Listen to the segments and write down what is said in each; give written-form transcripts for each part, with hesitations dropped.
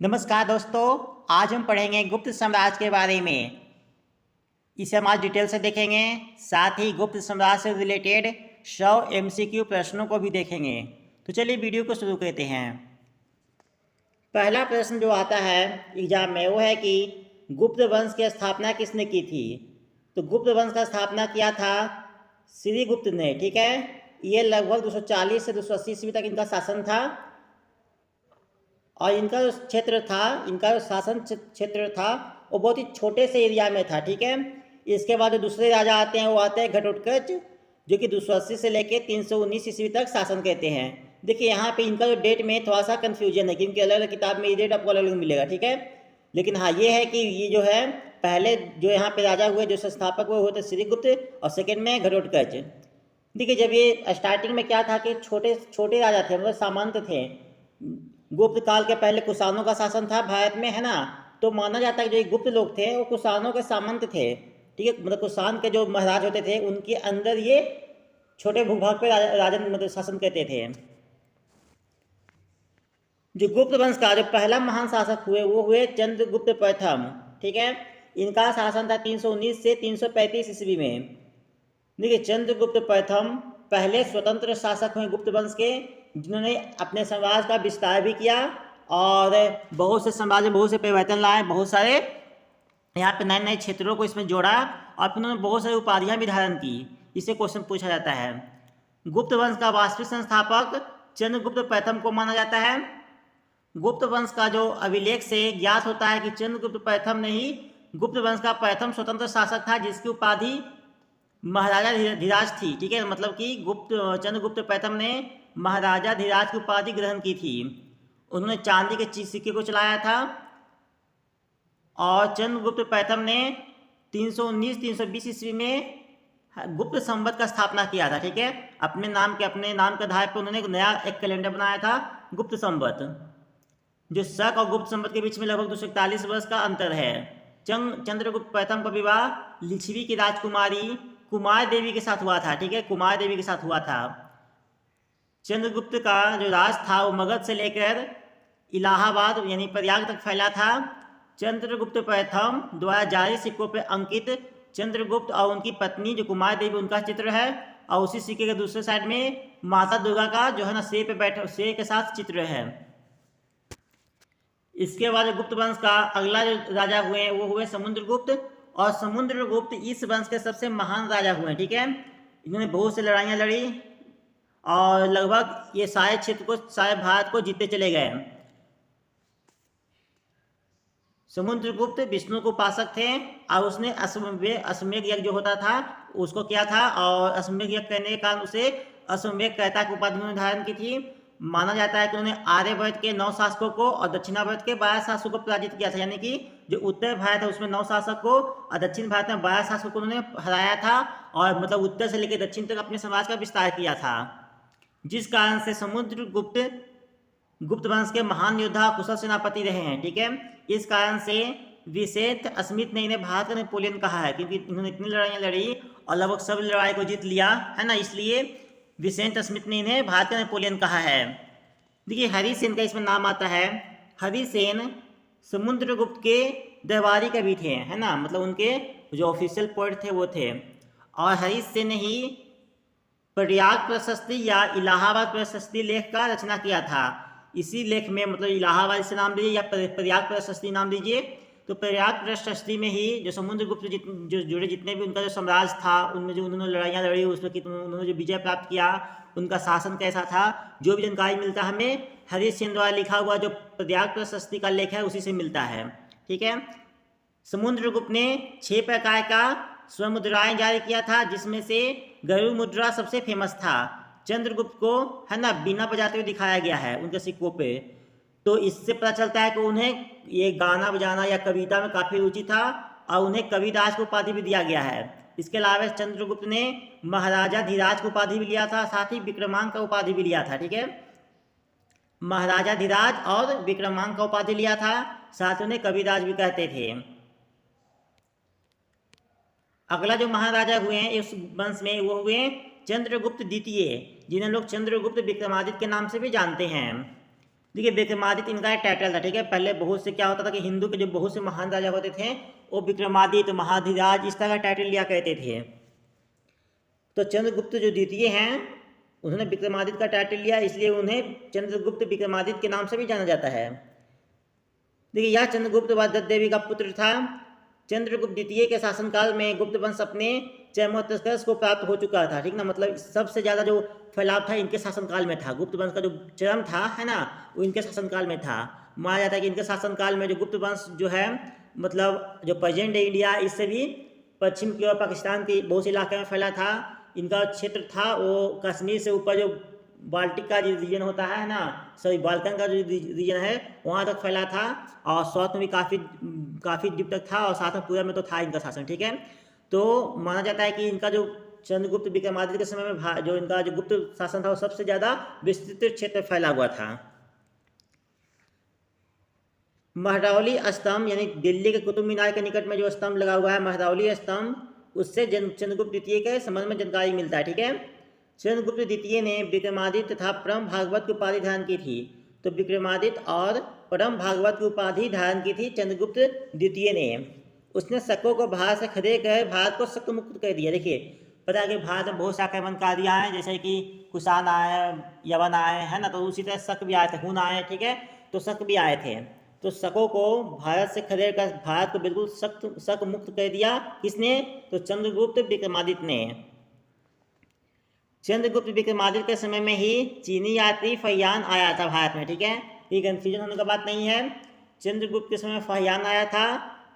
नमस्कार दोस्तों, आज हम पढ़ेंगे गुप्त साम्राज्य के बारे में। इसे हम आज डिटेल से देखेंगे। साथ ही गुप्त साम्राज्य से रिलेटेड 100 MCQ प्रश्नों को भी देखेंगे। तो चलिए वीडियो को शुरू करते हैं। पहला प्रश्न जो आता है एग्जाम में वो है कि गुप्त वंश की स्थापना किसने की थी। तो गुप्त वंश का स्थापना किया था श्रीगुप्त ने। ठीक है, ये लगभग 240 से 280 ईस्वी तक इनका शासन था और इनका जो क्षेत्र था, इनका जो शासन क्षेत्र था वो बहुत ही छोटे से एरिया में था। ठीक है, इसके बाद जो दूसरे राजा आते हैं वो आते हैं घटोत्कच, जो कि 280 से लेकर 319 ईस्वी तक शासन करते हैं। देखिए यहाँ पे इनका जो डेट में थोड़ा सा कन्फ्यूजन है, क्योंकि अलग अलग किताब में ये डेट आपको अलग अलग मिलेगा। ठीक है, लेकिन हाँ ये है कि ये जो है पहले जो यहाँ पे राजा हुए, जो संस्थापक वो हुए थे श्रीगुप्त, और सेकेंड में घटोत्कच। देखिए जब ये स्टार्टिंग में क्या था कि छोटे छोटे राजा थे, मतलब सामंत थे। गुप्त काल के पहले कुषाणों का शासन था भारत में, है ना। तो माना जाता है कि जो गुप्त लोग थे वो कुषाणों के सामंत थे। ठीक है, मतलब कुषाण के जो महाराज होते थे उनके अंदर ये छोटे भूभाग पे राजन मतलब शासन करते थे। जो गुप्त वंश का जो पहला महान शासक हुए वो हुए चंद्रगुप्त प्रथम। ठीक है, इनका शासन था 319 से 335 ईस्वी में। देखिए चंद्रगुप्त प्रथम पहले स्वतंत्र शासक हुए गुप्त वंश के, जिन्होंने अपने साम्राज्य का विस्तार भी किया और बहुत से साम्राज्य में बहुत से परिवर्तन लाए, बहुत सारे यहाँ पे नए नए क्षेत्रों को इसमें जोड़ा और फिर उन्होंने बहुत सारी उपाधियाँ भी धारण की। इससे क्वेश्चन पूछा जाता है। गुप्त वंश का वास्तविक संस्थापक चंद्रगुप्त प्रथम को माना जाता है। गुप्त वंश का जो अभिलेख से ज्ञात होता है कि चंद्रगुप्त प्रथम ने ही गुप्त वंश का प्रथम स्वतंत्र शासक था, जिसकी उपाधि महाराजा धीराज थी। ठीक है, मतलब कि चंद्रगुप्त प्रथम ने महाराजा धीराज की उपाधि ग्रहण की थी। उन्होंने चांदी के सिक्के को चलाया था और चंद्रगुप्त प्रथम ने 319-320 ईस्वी में गुप्त संवत का स्थापना किया था। ठीक है, अपने नाम के आधार पर उन्होंने नया एक कैलेंडर बनाया था, गुप्त संवत। जो शक और गुप्त संवत के बीच में लगभग 241 वर्ष का अंतर है। चंद्रगुप्त प्रथम का विवाह लिच्छवी की राजकुमारी कुमार देवी के साथ हुआ था। ठीक है, कुमार देवी के साथ हुआ था। चंद्रगुप्त का जो राज था वो मगध से लेकर इलाहाबाद यानी प्रयाग तक फैला था। चंद्रगुप्त प्रथम द्वारा जारी सिक्कों पर अंकित चंद्रगुप्त और उनकी पत्नी जो कुमार देवी उनका चित्र है, और उसी सिक्के के दूसरे साइड में माता दुर्गा का जो है ना शेर पे बैठे शेर के साथ चित्र है। इसके बाद गुप्त वंश का अगला जो राजा हुए वो हुए समुद्रगुप्त, और समुद्रगुप्त इस वंश के सबसे महान राजा हुए। ठीक है, इन्होंने बहुत सी लड़ाइयाँ लड़ी और लगभग ये सारे क्षेत्र को, सारे भारत को जीतते चले गए। समुद्रगुप्त विष्णु को उपासक थे और उसने अश्वमेध यज्ञ जो होता था उसको किया था, और अश्वमेध यज्ञ करने के कारण उसे अश्वमेध कहता की उपाधि उन्होंने धारण की थी। माना जाता है कि उन्होंने आर्यवर्त के 9 शासकों को और दक्षिणावर्त के 12 शासकों को पराजित किया था। यानी कि जो उत्तर भारत है उसमें 9 शासक को और दक्षिण भारत में 12 शासकों को उन्होंने हराया था, और मतलब उत्तर से लेकर दक्षिण तक अपने समाज का विस्तार किया था, जिस कारण से समुद्रगुप्त गुप्त वंश के महान योद्धा कुशल सेनापति रहे हैं। ठीक है, इस कारण से विसेंट स्मिथ ने इन्हें भारत का नेपोलियन कहा है, क्योंकि इन्होंने इतनी लड़ाइयाँ लड़ी और लगभग सब लड़ाई को जीत लिया है ना, इसलिए विसेंट स्मिथ ने इन्हें भारत का नेपोलियन कहा है। देखिए हरिसेन का इसमें नाम आता है। हरिसेन समुद्रगुप्त के दरबारी कवि थे, है ना, मतलब उनके जो ऑफिशियल पोएट थे वो थे। और हरिसेन ने ही प्रयाग प्रशस्ति या इलाहाबाद प्रशस्ति लेख का रचना किया था। इसी लेख में मतलब इलाहाबाद से नाम दीजिए या प्रयाग प्रशस्ति नाम दीजिए। तो प्रयाग प्रशस्ति में ही जो समुद्रगुप्त जो जुड़े जितने भी उनका जो साम्राज्य था उनमें जो उन्होंने लड़ाइयाँ लड़ी, उसमें कि उन्होंने जो विजय प्राप्त किया, उनका शासन कैसा था, जो भी जानकारी मिलता है हमें हरिसेन द्वारा लिखा हुआ जो प्रयाग प्रशस्ति का लेख है उसी से मिलता है। ठीक है, समुद्रगुप्त ने 6 प्रकार का स्वमुद्राएं जारी किया था, जिसमें से गरुड़ मुद्रा सबसे फेमस था। चंद्रगुप्त को है ना बिना बजाते हुए दिखाया गया है उनके सिक्कों पे। तो इससे पता चलता है कि उन्हें ये गाना बजाना या कविता में काफ़ी रुचि था और उन्हें कविराज की उपाधि भी दिया गया है। इसके अलावा चंद्रगुप्त ने महाराजा धीराज की उपाधि भी लिया था, साथ ही विक्रमांक का उपाधि भी लिया था। ठीक है, महाराजा धीराज और विक्रमांक का उपाधि लिया था, साथ ही उन्हें कविराज भी कहते थे। अगला जो महाराजा हुए हैं इस वंश में वो हुए चंद्रगुप्त द्वितीय, जिन्हें लोग चंद्रगुप्त विक्रमादित्य के नाम से भी जानते हैं। देखिए विक्रमादित्य इनका एक टाइटल था, ठीक है। पहले बहुत से क्या होता था कि हिंदू के जो बहुत से महान राजा होते थे वो विक्रमादित्य, महाधिराज इस तरह का टाइटल लिया करते थे। तो चंद्रगुप्त जो द्वितीय हैं उन्होंने विक्रमादित्य का टाइटल लिया, इसलिए उन्हें चंद्रगुप्त विक्रमादित्य के नाम से भी जाना जाता है। देखिए यह चंद्रगुप्त वादत देवी का पुत्र था। चंद्रगुप्त द्वितीय के शासनकाल में गुप्त वंश अपने चरमोत्कर्ष को प्राप्त हो चुका था, ठीक ना। मतलब सबसे ज़्यादा जो फैलाव था इनके शासनकाल में था। गुप्त वंश का जो चरम था, है ना, वो इनके शासनकाल में था। माना जाता है कि इनके शासनकाल में जो गुप्त वंश जो है, मतलब जो प्रेजेंट इंडिया, इससे भी पश्चिम की ओर पाकिस्तान के बहुत से इलाके में फैला था। इनका क्षेत्र था वो कश्मीर से ऊपर जो बाल्टिक का जो रीजन होता है ना, सॉरी बाल्कन का जो रीजन है वहाँ तक फैला था, और साउथ में भी काफ़ी डीप तक था, और साथ में पूरा में तो था इनका शासन, ठीक है। तो माना जाता है कि इनका जो चंद्रगुप्त विक्रमादित्य के समय में जो इनका जो गुप्त शासन था वो सबसे ज़्यादा विस्तृत क्षेत्र फैला हुआ था। महरौली स्तंभ यानी दिल्ली के कुतुब मीनार के निकट में जो स्तंभ लगा हुआ है महरौली स्तंभ, उससे चंद्रगुप्त द्वितीय के संबंध में जानकारी मिलता है, ठीक है। चंद्रगुप्त द्वितीय ने विक्रमादित्य तथा परम भागवत की उपाधि धारण की थी। तो विक्रमादित्य और परम भागवत की उपाधि धारण की थी चंद्रगुप्त द्वितीय ने। उसने शकों को भारत से खदे कर भारत को शक मुक्त कर दिया। देखिए पता है कि भारत में बहुत से आक्रमणकारियाँ हैं, जैसे कि कुषाण आए, यवन आए, है ना, तो उसी तरह शक भी आए थे, हुन आए, ठीक है। तो शक भी आए थे। तो शकों को भारत से खदेड़ कर भारत को बिल्कुल शक मुक्त कर दिया। किसने? तो चंद्रगुप्त विक्रमादित्य ने। चंद्रगुप्त विक्रमादित्य के समय में ही चीनी यात्री फहियान आया था भारत में, ठीक है। ये कंफ्यूजन होने का बात नहीं है। चंद्रगुप्त के समय में फहियान आया था,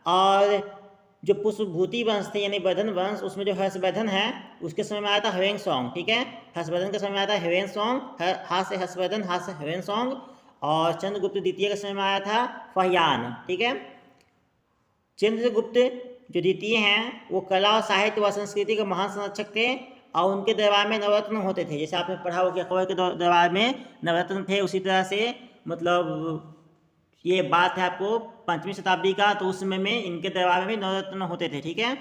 और जो पुष्पभूति वंश थे यानी वर्धन वंश, उसमें जो हर्षवर्धन है उसके समय में आया था ह्वेनसोंग, ठीक है। हर्षवर्धन के समय में आया था ह्वेनसोंग, हा से हर्षवर्धन, हा से ह्वेनसोंग। और चंद्रगुप्त द्वितीय के समय में आया था फहियान, ठीक है। चंद्रगुप्त जो द्वितीय हैं वो कला और साहित्य व संस्कृति के महान संरक्षक थे, और उनके दरबार में नवरत्न होते थे। जैसे आपने पढ़ा हो कि अकबर के दरबार में नवरत्न थे, उसी तरह से मतलब ये बात है आपको 5वीं शताब्दी का, तो उस समय में इनके दरबार में भी नवरत्न होते थे, ठीक है।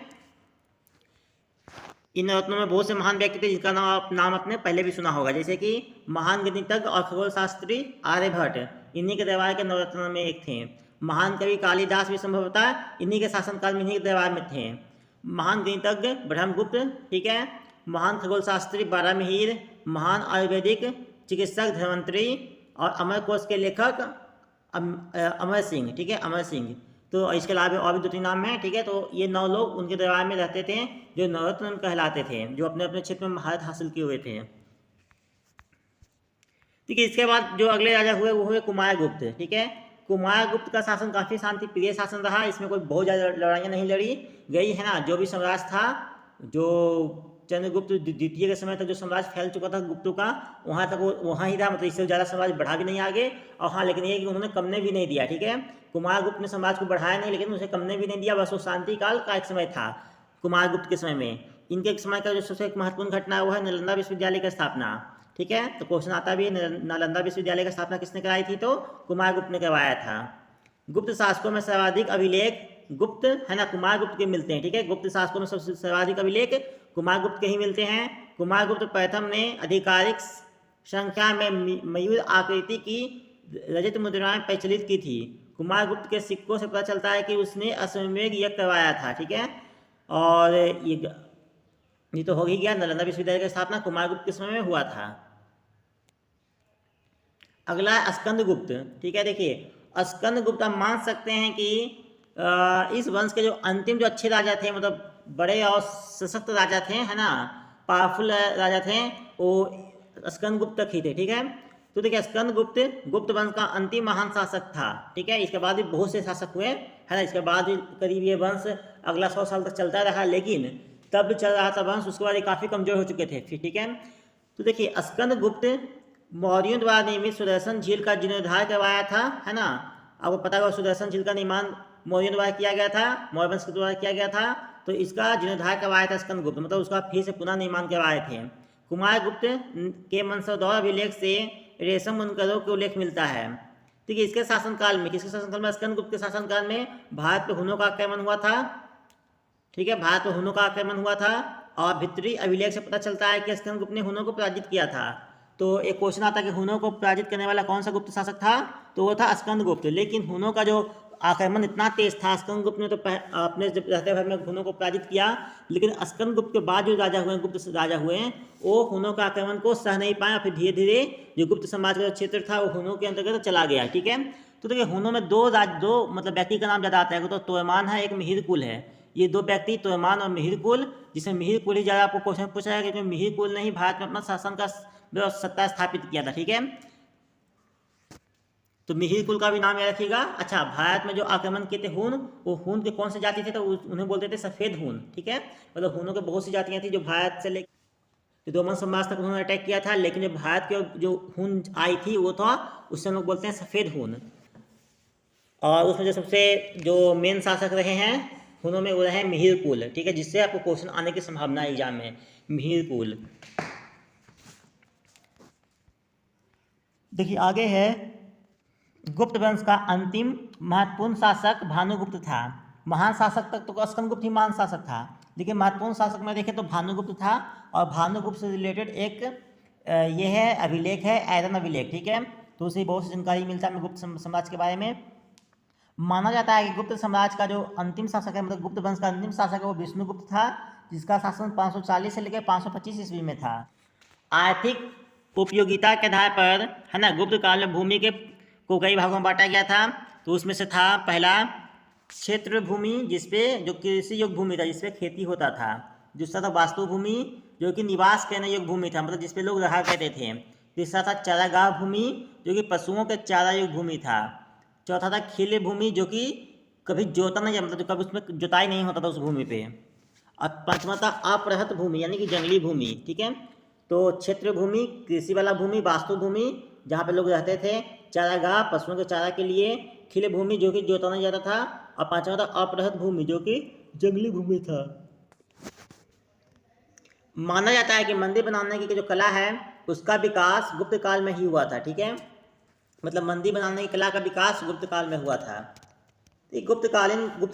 इन नवरत्नों में बहुत से महान व्यक्ति थे जिनका नाम आपने पहले भी सुना होगा, जैसे कि महान गणितज्ञ और खगोल शास्त्री आर्यभट्ट, इन्हीं के दरबार के नवरत्न में एक थे। महान कवि कालिदास भी संभवतः इन्हीं के शासनकाल में इन्हीं के दरबार में थे। महान गणितज्ञ ब्रह्मगुप्त, ठीक है। महान खगोल शास्त्री बारामिहिर, महान आयुर्वेदिक चिकित्सक धन्वंतरी, और अमरकोश के लेखक अमर सिंह, ठीक है, अमर सिंह। तो इसके अलावा और भी 2-3 नाम हैं, ठीक है। तो ये 9 लोग उनके दरबार में रहते थे जो नवरत्न कहलाते थे, जो अपने अपने क्षेत्र में महारत हासिल किए हुए थे। ठीक है। इसके बाद जो अगले राजा हुए वो हुए कुमारगुप्त, ठीक है। कुमारगुप्त का शासन काफ़ी शांति प्रिय शासन रहा। इसमें कोई बहुत ज़्यादा लड़ाइयाँ नहीं लड़ी गई, है ना। जो भी साम्राज्य था, जो चंद्रगुप्त द्वितीय के समय तक जो साम्राज्य फैल चुका था गुप्तों का, वहाँ तक वो वहाँ ही था। मतलब इससे ज़्यादा साम्राज्य बढ़ा भी नहीं आगे, और हाँ लेकिन ये कि उन्होंने कमने भी नहीं दिया, ठीक है। कुमारगुप्त ने समाज को बढ़ाया नहीं, लेकिन उसे कमने भी नहीं दिया। बस वो शांति काल का एक समय था कुमारगुप्त के समय में। इनके समय का जो सबसे एक महत्वपूर्ण घटना है वो है नालंदा विश्वविद्यालय की स्थापना, ठीक है। तो क्वेश्चन आता भी है, नालंदा विश्वविद्यालय की स्थापना किसने कराई थी? तो कुमारगुप्त ने करवाया था। गुप्त शासकों में सर्वाधिक अभिलेख गुप्त, है ना, कुमारगुप्त के मिलते हैं, ठीक है। गुप्त शासकों में सबसे सर्वाधिक अभिलेख कुमारगुप्त के ही मिलते हैं। कुमारगुप्त प्रथम ने आधिकारिक संख्या में मयूर आकृति की रजत मुद्राएं प्रचलित की थी। कुमारगुप्त के सिक्कों से पता चलता है कि उसने अश्वमेध यज्ञ करवाया था, ठीक है। और ये तो हो ही गया, नालंदा विश्वविद्यालय की स्थापना कुमारगुप्त के समय में हुआ था। अगला है स्कंदगुप्त, ठीक है। देखिए स्कंदगुप्त हम मान सकते हैं कि इस वंश के जो अंतिम जो अच्छे राजा थे, मतलब बड़े और सशक्त राजा थे, है ना, पावरफुल राजा थे, वो स्कंदगुप्त तक ही थे, ठीक है। तो देखिए स्कंदगुप्त गुप्त वंश का अंतिम महान शासक था, ठीक है। इसके बाद भी बहुत से शासक हुए, है ना। इसके बाद भी करीब ये वंश अगला 100 साल तक चलता रहा, लेकिन तब भी चल रहा था वंश, उसके बाद ये काफ़ी कमजोर हो चुके थे, ठीक है। तो देखिए स्कंदगुप्त मौर्यों द्वारा निर्मित सुदर्शन झील का जीर्णोद्धार करवाया था, है ना। आपको पता होगा सुदर्शन झील का निर्माण मौर्यों द्वारा किया गया था, मौर्य वंश के द्वारा किया गया था। तो इसका जीर्णोद्धार करवाया था स्कंदगुप्त, मतलब उसका फिर से पुनः निर्माण करवाए थे। कुमारगुप्त के वंशोद्भव अभिलेख से रेशम बुनकरों के उल्लेख मिलता है, ठीक है। इसके शासनकाल में, किसके शासनकाल में? स्कंदगुप्त के शासनकाल में भारत पर हुनों का आक्रमण हुआ था, ठीक है। भारत पर हुनों का आक्रमण हुआ था, और भीतरी अभिलेख से पता चलता है कि स्कंदगुप्त ने हुनों को पराजित किया था। तो एक क्वेश्चन आता है कि हुनों को पराजित करने वाला कौन सा गुप्त शासक था, तो वो था स्कंदगुप्त। लेकिन हुनों का जो आक्रमण इतना तेज था, स्कंदगुप्त ने तो अपने जब रहते भर में हुनों को पराजित किया, लेकिन स्कंदगुप्त के बाद जो राजा हुए, गुप्त राजा हुए, वो हुनों का आक्रमण को सह नहीं पाए, फिर धीरे धीरे जो गुप्त समाज का क्षेत्र था वो हुनों के अंतर्गत चला गया। ठीक है, तो देखिए हुनों में दो मतलब व्यक्ति का नाम ज़्यादा आता है, तो तोयमान है, एक मिहिरकुल है। ये दो व्यक्ति तोयमान और मिहिरकुल, जिसमें मिहिरकुल ही ज़्यादा आपको क्वेश्चन पूछा है कि मिहिरकुल ने ही भारत में अपना शासन का सत्ता स्थापित किया था। ठीक है, तो मिहिरकुल का भी नाम याद रखिएगा। अच्छा, भारत में जो आक्रमण किए थे हुन, वो हुन के कौन से जाति थे, तो उन्हें बोलते थे सफ़ेद हुन। ठीक है, मतलब हुनों के बहुत सी जातियाँ थी जो भारत से लेकर रोमन साम्राज्य तक उन्होंने अटैक किया था, लेकिन जो भारत के जो हुन आई थी वो था, उससे हम लोग बोलते हैं सफ़ेद हुन। और उसमें जो सबसे जो मेन शासक रहे हैं हुनों में वो रहे मिहिरकुल। ठीक है, जिससे आपको क्वेश्चन आने की संभावना एग्जाम में, मिहिरकुल। देखिए आगे है, गुप्त वंश का अंतिम महत्वपूर्ण शासक भानुगुप्त था। महान शासक तक तो स्कंदगुप्त ही महान शासक था, लेकिन महत्वपूर्ण शासक में देखें तो भानुगुप्त था। और भानुगुप्त से रिलेटेड एक ये है अभिलेख है, ऐरन अभिलेख। ठीक है, तो उसे बहुत सी जानकारी मिलता है गुप्त साम्राज्य के बारे में। माना जाता है कि गुप्त साम्राज्य का जो अंतिम शासक है, मतलब गुप्त वंश का अंतिम शासक है, वो विष्णुगुप्त था, जिसका शासन 540 से लेकर 525 ईस्वी में था। आर्थिक उपयोगिता के आधार पर, है ना, गुप्त काल में भूमि को कई भागों में बांटा गया था। तो उसमें से था पहला क्षेत्र भूमि, जिसपे जो कृषि योग्य भूमि था, जिसपे खेती होता था। दूसरा था वास्तु भूमि, जो कि निवास करने योग्य भूमि था, मतलब जिसपे लोग रहा करते थे। तीसरा था चारागाह भूमि, जो कि पशुओं के चारा योग्य भूमि था। चौथा था खिले भूमि, जो कि कभी जोता नहीं, मतलब कभी उसमें जुताई नहीं होता था उस भूमि पे। और पांचवा था अपरहत भूमि, यानी कि जंगली भूमि। ठीक है, तो क्षेत्र भूमि, कृषि वाला भूमि, वास्तु भूमि जहाँ पे लोग रहते थे, चारागाह पशुओं के चारा के लिए, खिले भूमि जो कि जोता नहीं जाता था, और पांचवा था अपरहत भूमि, जो कि जंगली भूमि था। माना जाता है कि मंदिर बनाने की जो कला है उसका विकास गुप्त काल में ही हुआ था। ठीक है, मतलब मंदिर बनाने की कला का विकास गुप्त काल में हुआ था। गुप्त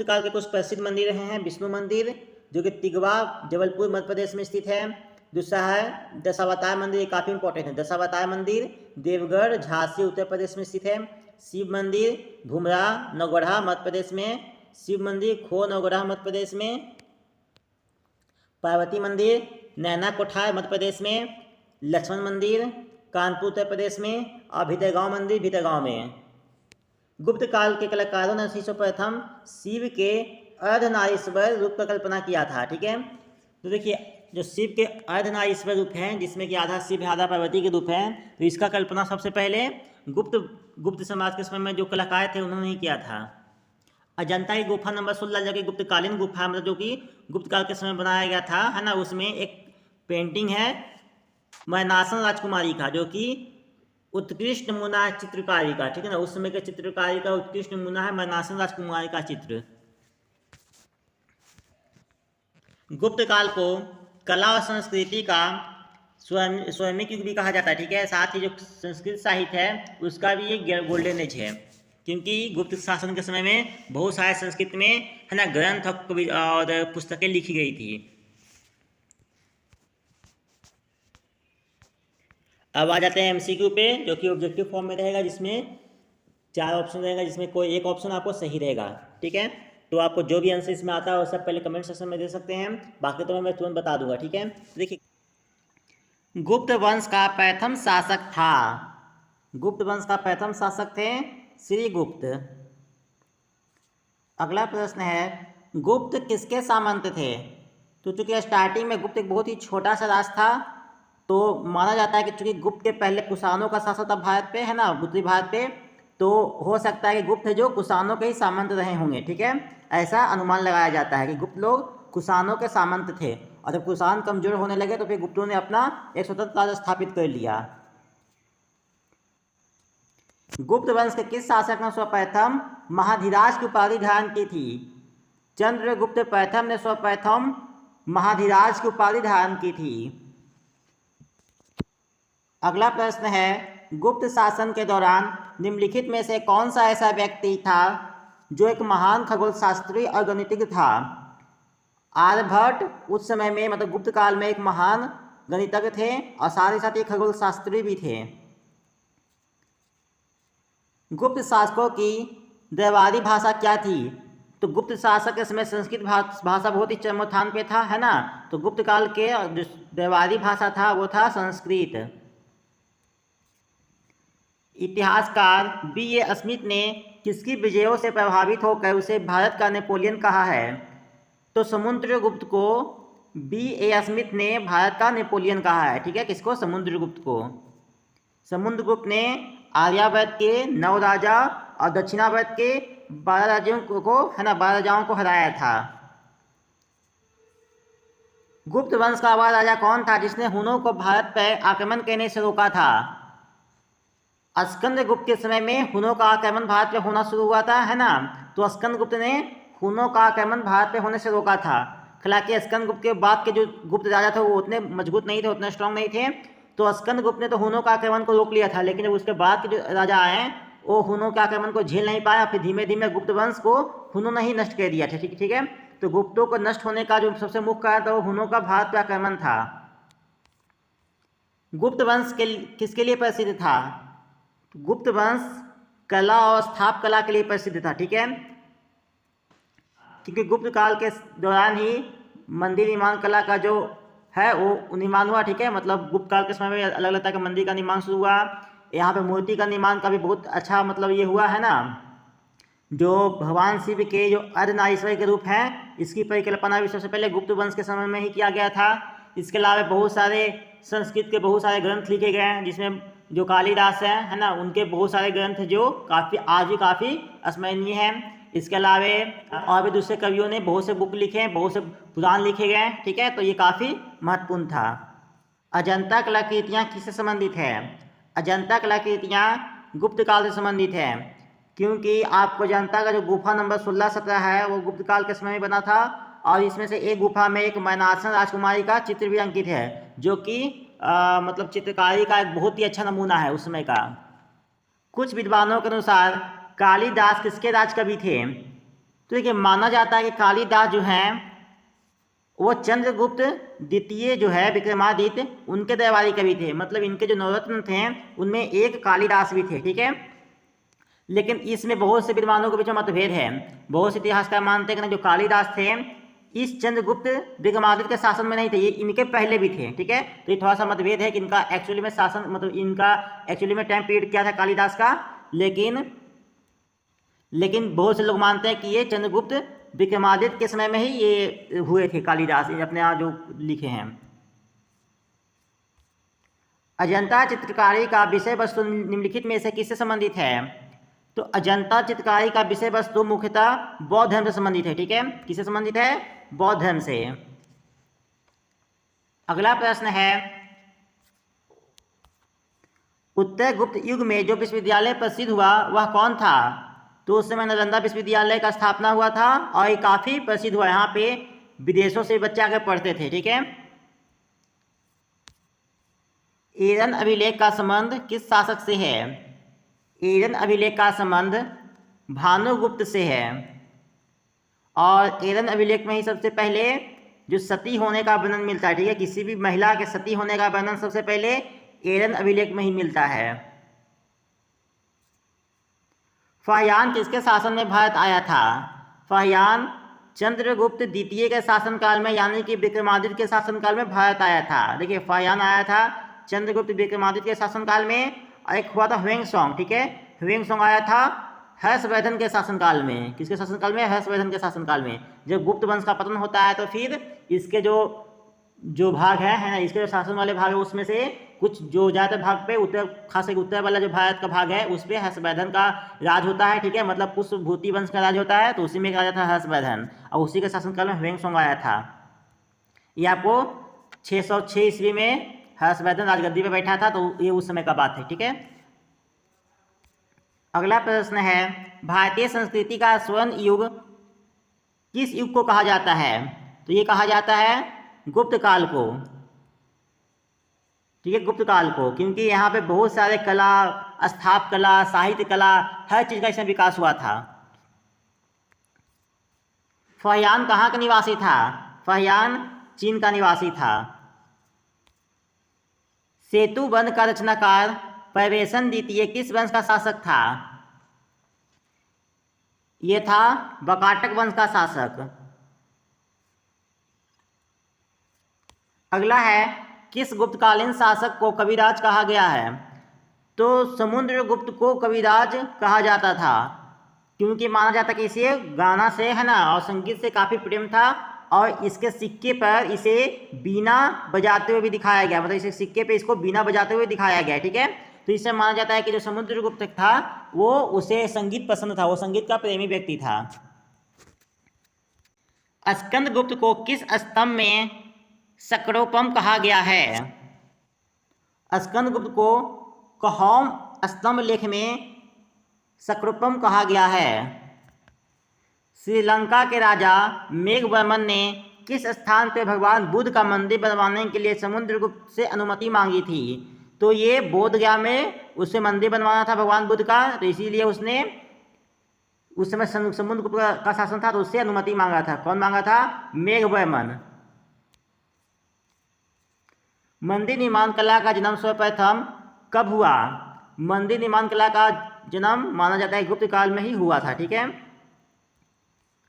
काल के कुछ प्रसिद्ध मंदिर रहे हैं। विष्णु मंदिर, जो कि तिगवा जबलपुर मध्य प्रदेश में स्थित है। दूसरा है दशावतार मंदिर, ये काफ़ी इंपॉर्टेंट है। दशावतार मंदिर देवगढ़ झांसी उत्तर प्रदेश में स्थित है। शिव मंदिर भुमरा नौगढ़ा मध्य प्रदेश में। शिव मंदिर खो नौगढ़ा मध्य प्रदेश में। पार्वती मंदिर नैना कोठार मध्य प्रदेश में। लक्ष्मण मंदिर कानपुर उत्तर प्रदेश में। और भीतरगांव मंदिर भीतरगांव में। गुप्त काल के कलाकारों ने सर्वप्रथम शिव के अर्धनारीश्वर रूप का कल्पना किया था। ठीक है, तो देखिए जो शिव के अर्धनारीश्वर रूप हैं, जिसमें कि आधा शिव है आधा पार्वती के रूप हैं, तो इसका कल्पना सबसे पहले गुप्त समाज के समय में जो कलाकार थे उन्होंने ही किया था। अजंता की गुफा नंबर 16, जो कि गुप्तकालीन गुफा, मतलब जो कि गुप्त काल के समय बनाया गया था, है ना, उसमें एक पेंटिंग है मैनासन राजकुमारी का, जो कि उत्कृष्ट नमूना है चित्रकारी का। ठीक है ना, उस समय के चित्रकारी का उत्कृष्ट नमूना है मैनासन राजकुमारी का चित्र। गुप्त काल को कला और संस्कृति का स्वयंक युग भी कहा जाता है। ठीक है, साथ ही जो संस्कृत साहित्य है उसका भी एक गोल्डन एज है, क्योंकि गुप्त शासन के समय में बहुत सारे संस्कृत में, है ना, ग्रंथ और पुस्तकें लिखी गई थी। अब आ जाते हैं एमसीक्यू पे, जो कि ऑब्जेक्टिव फॉर्म में रहेगा, जिसमें 4 ऑप्शन रहेगा, जिसमें कोई एक ऑप्शन आपको सही रहेगा। ठीक है, तो आपको जो भी आंसर इसमें आता है वो सब पहले कमेंट सेक्शन में दे सकते हैं, बाकी तो मैं तुरंत बता दूंगा। ठीक है, देखिए गुप्त वंश का प्रथम शासक था। गुप्त वंश का प्रथम शासक थे श्रीगुप्त। अगला प्रश्न है, गुप्त किसके सामंत थे? तो चूंकि स्टार्टिंग में गुप्त एक बहुत ही छोटा सा राष्ट्र था, तो माना जाता है कि चूंकि गुप्त के पहले कुषाणों का शासन था भारत पे, है ना, उत्तरी भारत पे, तो हो सकता है कि गुप्त जो कुषाणों के ही सामंत रहे होंगे। ठीक है, ऐसा अनुमान लगाया जाता है कि गुप्त लोग कुषाणों के सामंत थे, और जब कुषाण कमजोर होने लगे तो फिर गुप्तों ने अपना एक स्वतंत्र राज्य स्थापित कर लिया। गुप्त वंश के किस शासक ने सर्वप्रथम महाधिराज की उपाधि धारण की थी? चंद्रगुप्त प्रथम ने सर्वप्रथम महाधिराज की उपाधि धारण की थी। अगला प्रश्न है, गुप्त शासन के दौरान निम्नलिखित में से कौन सा ऐसा व्यक्ति था जो एक महान खगोल शास्त्री और गणितज्ञ था? आर्यभट्ट उस समय में, मतलब गुप्त काल में, एक महान गणितज्ञ थे और साथ ही साथ ये खगोल शास्त्री भी थे। गुप्त शासकों की व्यवहारिक भाषा क्या थी? तो गुप्त शासक के समय संस्कृत भाषा बहुत ही चरमोत्थान पे था, है ना। तो गुप्त काल के जो व्यवहारिक भाषा था वो था संस्कृत। इतिहासकार B.A. स्मिथ ने किसकी विजयों से प्रभावित होकर उसे भारत का नेपोलियन कहा है? तो समुद्रगुप्त को B.A. स्मिथ ने भारत का नेपोलियन कहा है। ठीक है, किसको? समुद्रगुप्त को। समुद्रगुप्त ने आर्यावर्त के 9 राजा और दक्षिणावर्त के 12 राज्यों को, है ना, 12 राजाओं को हराया था। गुप्त वंश का वह राजा कौन था जिसने हुनों को भारत पर आक्रमण करने से रोका था? स्कंदगुप्त के समय में हुनों का आक्रमण भारत पे होना शुरू हुआ था, है ना। तो स्कंदगुप्त ने हुनों का आक्रमण भारत पे होने से रोका था। हालांकि स्कंदगुप्त के बाद के जो गुप्त राजा थे वो उतने मजबूत नहीं थे, उतने स्ट्रांग नहीं थे। तो स्कंदगुप्त ने तो हुनों का आक्रमण को रोक लिया था, लेकिन जब उसके बाद के जो राजा आए वो हुनों के आक्रमण को झेल नहीं पाया, फिर धीमे धीमे गुप्त वंश को हुनों ने ही नष्ट कर दिया था। ठीक है। तो गुप्तों को नष्ट होने का जो सबसे मुख्य कारण था वो हुनों का भारत पर आक्रमण था। गुप्त वंश किसके लिए प्रसिद्ध था? गुप्त वंश कला और स्थाप कला के लिए प्रसिद्ध था। ठीक है, क्योंकि गुप्त काल के दौरान ही मंदिर निर्माण कला का जो है वो निर्माण हुआ। ठीक है, मतलब गुप्त काल के समय में अलग अलग तरह के मंदिर का निर्माण शुरू हुआ। यहाँ पे मूर्ति का निर्माण का भी बहुत अच्छा मतलब ये हुआ, है ना। जो भगवान शिव के जो अर्धनारीश्वर के रूप हैं, इसकी परिकल्पना भी सबसे पहले गुप्त वंश के समय में ही किया गया था। इसके अलावा बहुत सारे संस्कृत के बहुत सारे ग्रंथ लिखे गए हैं, जिसमें जो कालिदास हैं, है ना, उनके बहुत सारे ग्रंथ जो काफ़ी आज भी काफ़ी स्मरणीय हैं। इसके अलावा और भी दूसरे कवियों ने बहुत से बुक लिखे हैं, बहुत से पुराण लिखे गए हैं। ठीक है, तो ये काफ़ी महत्वपूर्ण था। अजंता कलाकृतियाँ किससे संबंधित है? अजंता कलाकृतियाँ गुप्त काल से संबंधित है, क्योंकि आपको अजंता का जो गुफा नंबर 16-17 है वो गुप्त काल के समय में बना था। और इसमें से एक गुफा में एक मैनासन राजकुमारी का चित्र भी अंकित है, जो कि मतलब चित्रकारी का एक बहुत ही अच्छा नमूना है उस समय का। कुछ विद्वानों के अनुसार कालिदास किसके राज कवि थे? तो देखिए, माना जाता है कि कालिदास जो हैं वो चंद्रगुप्त द्वितीय जो है विक्रमादित्य उनके दरबारी कवि थे। मतलब इनके जो नवरत्न थे उनमें एक कालिदास भी थे। ठीक है, लेकिन इसमें बहुत से विद्वानों के बीच में मतभेद है। बहुत से इतिहासकार मानते हैं कि जो कालिदास थे इस चंद्रगुप्त विक्रमादित्य के शासन में नहीं थे, ये इनके पहले भी थे। ठीक है, तो ये थोड़ा सा मतभेद है कि इनका एक्चुअली में शासन, मतलब इनका एक्चुअली में टाइम पीरियड क्या था कालिदास का। लेकिन बहुत से लोग मानते हैं कि ये चंद्रगुप्त विक्रमादित्य के समय में ही ये हुए थे कालिदास, अपने यहाँ जो लिखे हैं। अजंता चित्रकारी का विषय वस्तु निम्नलिखित में से किससे संबंधित है? तो अजंता चित्रकारी का विषय वस्तु मुख्यतः बौद्ध धर्म से संबंधित है। ठीक है, किससे संबंधित है? बौद्ध धर्म से। अगला प्रश्न है, उत्तर गुप्त युग में जो विश्वविद्यालय प्रसिद्ध हुआ वह कौन था? तो उस समय नालंदा विश्वविद्यालय का स्थापना हुआ था और ये काफ़ी प्रसिद्ध हुआ। यहाँ पे विदेशों से बच्चे आकर पढ़ते थे। ठीक है, एरन अभिलेख का संबंध किस शासक से है? एरन अभिलेख का संबंध भानुगुप्त से है। और एरन अभिलेख में ही सबसे पहले जो सती होने का वर्णन मिलता है। ठीक है, किसी भी महिला के सती होने का वर्णन सबसे पहले एरन अभिलेख में ही मिलता है। फाहियान किसके शासन में भारत आया था? फाहियान चंद्रगुप्त द्वितीय के शासनकाल में, यानी कि विक्रमादित्य के शासनकाल में भारत आया था। देखिए, फाहियान आया था चंद्रगुप्त विक्रमादित्य के शासनकाल में। एक हुआ था ह्वेंसोंग। ठीक है, ह्वेंसोंग आया था हर्षवर्धन के शासनकाल में। किसके शासनकाल में? हर्षवर्धन के शासनकाल में। जब गुप्त वंश का पतन होता है तो फिर इसके जो भाग है ना, इसके जो शासन वाले भाग है उसमें से कुछ जो ज़्यादातर भाग पे खास एक उत्तर वाला जो भारत का भाग है उस पर हर्षवर्धन का राज होता है। ठीक है, मतलब पुष्यभूति वंश का राज होता है, तो उसी में कहा जाता है हर्षवर्धन, और उसी के शासनकाल में ह्वेंसोंग आया था। ये आपको 606 ईस्वी में हर्षवर्धन राजगद्दी पे बैठा था, तो ये उस समय का बात है। ठीक है, अगला प्रश्न है, भारतीय संस्कृति का स्वर्ण युग किस युग को कहा जाता है? तो ये कहा जाता है गुप्त काल को। ठीक है, गुप्त काल को, क्योंकि यहाँ पे बहुत सारे कला, स्थाप कला, साहित्य कला, हर चीज़ का इसमें विकास हुआ था। फाहियान कहाँ का निवासी था? फाहियान चीन का निवासी था। सेतु बंध का रचनाकार प्रवेशन द्वितीय किस वंश का शासक था? ये था बकाटक वंश का शासक। अगला है, किस गुप्तकालीन शासक को कविराज कहा गया है? तो समुद्रगुप्त को कविराज कहा जाता था, क्योंकि माना जाता कि इसे गाना से है ना और संगीत से काफ़ी प्रेम था, और इसके सिक्के पर इसे बीना बजाते हुए भी दिखाया गया, मतलब इसे सिक्के पे इसको बीना बजाते हुए दिखाया गया, ठीक है। तो इससे माना जाता है कि जो समुद्रगुप्त था वो उसे संगीत पसंद था, वो संगीत का प्रेमी व्यक्ति था। स्कंदगुप्त को किस स्तंभ में सक्रोपम कहा गया है? स्कंदगुप्त को कौन स्तंभ लेख में सक्रोपम कहा गया है? श्रीलंका के राजा मेघवर्मन ने किस स्थान पर भगवान बुद्ध का मंदिर बनवाने के लिए समुद्रगुप्त से अनुमति मांगी थी? तो ये बोधगया में उससे मंदिर बनवाना था भगवान बुद्ध का, तो इसीलिए उसने उस समय समुद्रगुप्त का शासन था तो उससे अनुमति मांगा था। कौन मांगा था? मेघवर्मन। मंदिर निर्माण कला का जन्म सर्वप्रथम कब हुआ? मंदिर निर्माण कला का जन्म माना जाता है गुप्त काल में ही हुआ था, ठीक है।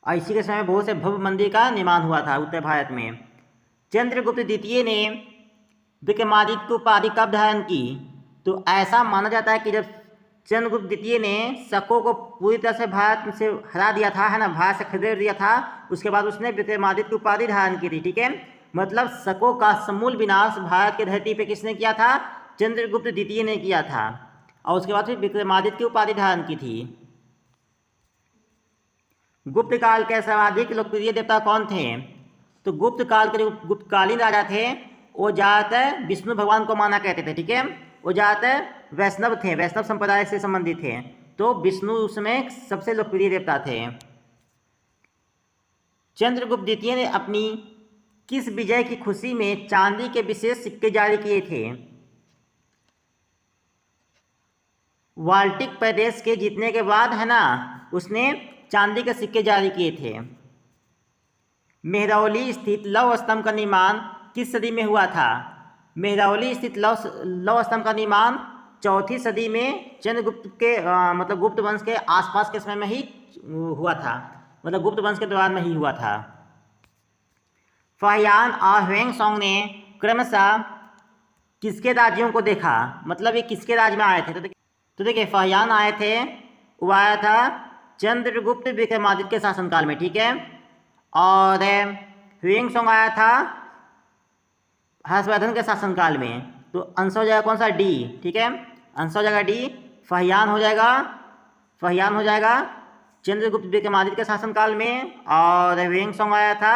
और इसी के समय बहुत से भव्य मंदिर का निर्माण हुआ था उत्तर भारत में। चंद्रगुप्त द्वितीय ने विक्रमादित्य की उपाधि कब धारण की? तो ऐसा माना जाता है कि जब चंद्रगुप्त द्वितीय ने शकों को पूरी तरह से भारत से हरा दिया था, है ना, भारत से खदेड़ दिया था, उसके बाद उसने विक्रमादित्य की उपाधि धारण की थी, ठीक है। मतलब शकों का समूल विनाश भारत की धरती पे किसने किया था? चंद्रगुप्त द्वितीय ने किया था, और उसके बाद फिर विक्रमादित्य की उपाधि धारण की थी। गुप्त काल के सर्वाधिक लोकप्रिय देवता कौन थे? तो गुप्त काल के जो गुप्तकालीन राजा थे वो ज़्यादातर विष्णु भगवान को माना करते थे, ठीक है। वो ज़्यादातर वैष्णव थे, वैष्णव संप्रदाय से संबंधित थे, तो विष्णु उसमें सबसे लोकप्रिय देवता थे। चंद्रगुप्त द्वितीय ने अपनी किस विजय की खुशी में चांदी के विशेष सिक्के जारी किए थे? बाल्टिक प्रदेश के जीतने के बाद, है ना, उसने चांदी के सिक्के जारी किए थे। मेहरौली स्थित लौह स्तंभ का निर्माण किस सदी में हुआ था? मेहरौली स्थित लौह स्तंभ का निर्माण 4वीं सदी में चंद्रगुप्त के मतलब गुप्त वंश के आसपास के समय में ही हुआ था, मतलब गुप्त वंश के दौरान में ही हुआ था। फाहियान और ह्वेंगसोंग ने क्रमशः किसके राज्यों को देखा? मतलब ये किसके राज्य में आए थे? तो देखिए, फाहियान आए थे, वो आया था चंद्रगुप्त विक्रमादित्य के शासनकाल में, ठीक है। और ह्वेंगसोंग आया था हर्षवर्धन के शासनकाल में। तो आंसर हो जाएगा कौन सा? डी, ठीक है। आंसर हो जाएगा डी, फाहियान हो जाएगा। फाहियान हो जाएगा चंद्रगुप्त विक्रमादित्य के शासनकाल में, और ह्वेंगसोंग आया था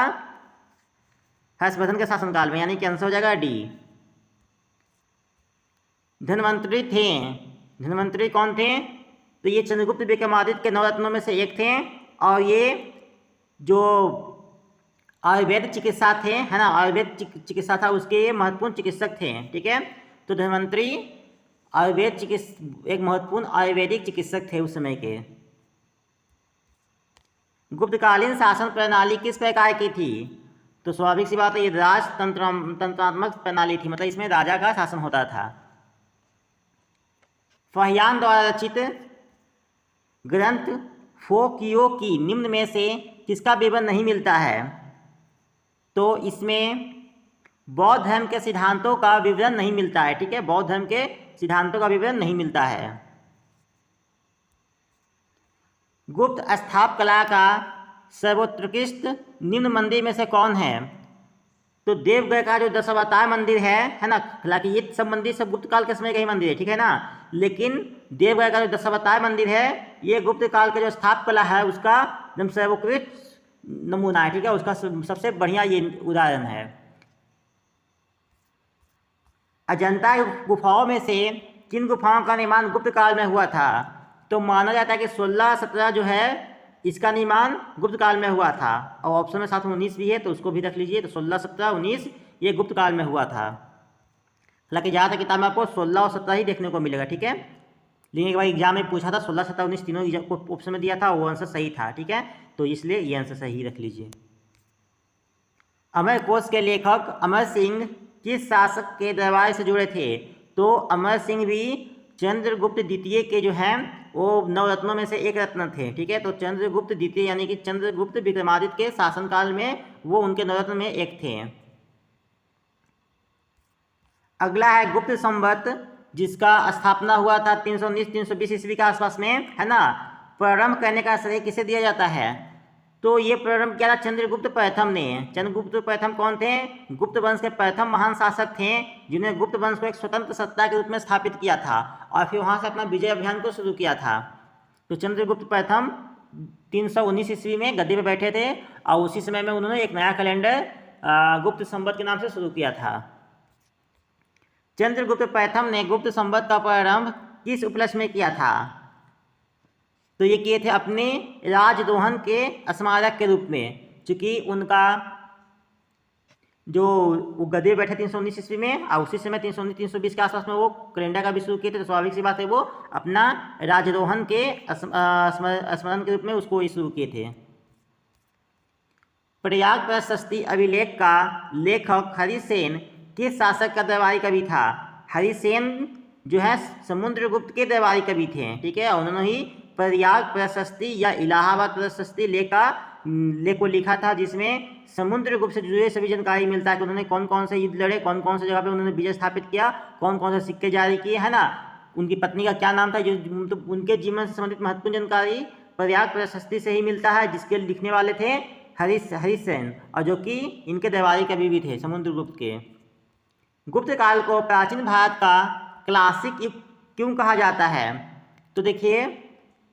हर्षवर्धन के शासनकाल में, यानी कि आंसर हो जाएगा डी। धन्वंतरी थे, धन्वंतरी कौन थे? तो ये चंद्रगुप्त विक्रमादित्य के नवरत्नों में से एक थे, और ये जो आयुर्वेद चिकित्सा थे, है ना, आयुर्वेद चिकित्सा था उसके महत्वपूर्ण चिकित्सक थे, ठीक है। तो धन्वंतरी एक महत्वपूर्ण आयुर्वेदिक चिकित्सक थे उस समय के। गुप्तकालीन शासन प्रणाली किस प्रकार की थी? तो स्वाभाविक सी बात है, ये राजतंत्रात्मक प्रणाली थी, मतलब इसमें राजा का शासन होता था। फाहियान द्वारा रचित ग्रंथ फोकियो की निम्न में से किसका विवरण नहीं मिलता है? तो इसमें बौद्ध धर्म के सिद्धांतों का विवरण नहीं मिलता है, ठीक है। बौद्ध धर्म के सिद्धांतों का विवरण नहीं मिलता है। गुप्त स्थापत्य कला का सर्वोत्कृष्ट निम्न मंदिर में से कौन है? तो देवगढ़ का जो दशावतार मंदिर है ना, हालांकि ये सब मंदिर सब गुप्त काल के समय का ही मंदिर है, ठीक है ना, लेकिन देवगढ़ का जो दशावतार मंदिर है ये गुप्त काल का जो स्थापत्य कला है उसका एकदम सर्वोत्कृष्ट नमूना है, ठीक है, उसका सबसे बढ़िया ये उदाहरण है। अजंता गुफाओं में से किन गुफाओं का निर्माण गुप्त काल में हुआ था? तो माना जाता है कि 16-17 जो है इसका निर्माण गुप्त काल में हुआ था, और ऑप्शन में साथ में 19 भी है तो उसको भी रख लीजिए। तो 16, 17, 19 ये गुप्त काल में हुआ था। हालांकि ज़्यादातर किताब में आपको 16 और 17 ही देखने को मिलेगा, ठीक है। लेकिन एक बार एग्जाम में पूछा था 16, 17, 19 तीनों ऑप्शन में दिया था, वो आंसर सही था, ठीक है, तो इसलिए ये आंसर सही रख लीजिए। अमरकोश के लेखक अमर सिंह किस शासक के दरबार से जुड़े थे? तो अमर सिंह भी चंद्रगुप्त द्वितीय के जो हैं वो नवरत्नों में से एक रत्न थे। ठीक है, तो चंद्रगुप्त द्वितीय यानी कि चंद्रगुप्त विक्रमादित्य के शासनकाल में वो उनके नवरत्न में एक थे। अगला है गुप्त संवत, जिसका स्थापना हुआ था 319-320 ईस्वी के आसपास में, है ना। प्रारंभ करने का श्रेय किसे दिया जाता है? तो ये प्रारंभ किया था चंद्रगुप्त प्रथम ने। चंद्रगुप्त प्रथम कौन थे? गुप्त वंश के प्रथम महान शासक थे, जिन्होंने गुप्त वंश को एक स्वतंत्र सत्ता के रूप में स्थापित किया था और फिर वहाँ से अपना विजय अभियान को शुरू किया था। तो चंद्रगुप्त प्रथम 319 ईस्वी में गद्दी पर बैठे थे और उसी समय में उन्होंने एक नया कैलेंडर गुप्त संवत के नाम से शुरू किया था। चंद्रगुप्त प्रथम ने गुप्त संवत का प्रारंभ किस उपलक्ष्य में किया था? तो ये किए थे अपने राजदोहन के स्मारक के रूप में, चूँकि उनका जो वो गद्दी बैठे 319 ईस्वी में और उसी समय 319-320 के आसपास में वो कैलेंडर का भी शुरू किए थे, तो स्वाभाविक सी बात है वो अपना राजदोहन के स्मरण के रूप में उसको शुरू किए थे। प्रयाग प्रशस्ति अभिलेख का लेखक हरिसेन किस शासक का दरबारी कवि था? हरिसेन जो है समुद्रगुप्त के दरबारी कवि थे। ठीक है, उन्होंने ही प्रयाग प्रशस्ति या इलाहाबाद प्रशस्ति लेख को लिखा था, जिसमें समुद्रगुप्त से जुड़े सभी जानकारी मिलता है कि उन्होंने कौन कौन से युद्ध लड़े, कौन कौन से जगह पे उन्होंने विजय स्थापित किया, कौन कौन से सिक्के जारी किए, है ना। उनकी पत्नी का क्या नाम था, जो मतलब उनके जीवन से संबंधित महत्वपूर्ण जानकारी प्रयाग प्रशस्ति से ही मिलता है, जिसके लिखने वाले थे हरिसेन, और जो कि इनके दरबारी कवि भी थे समुद्रगुप्त के। गुप्त काल को प्राचीन भारत का क्लासिक युग क्यों कहा जाता है? तो देखिए,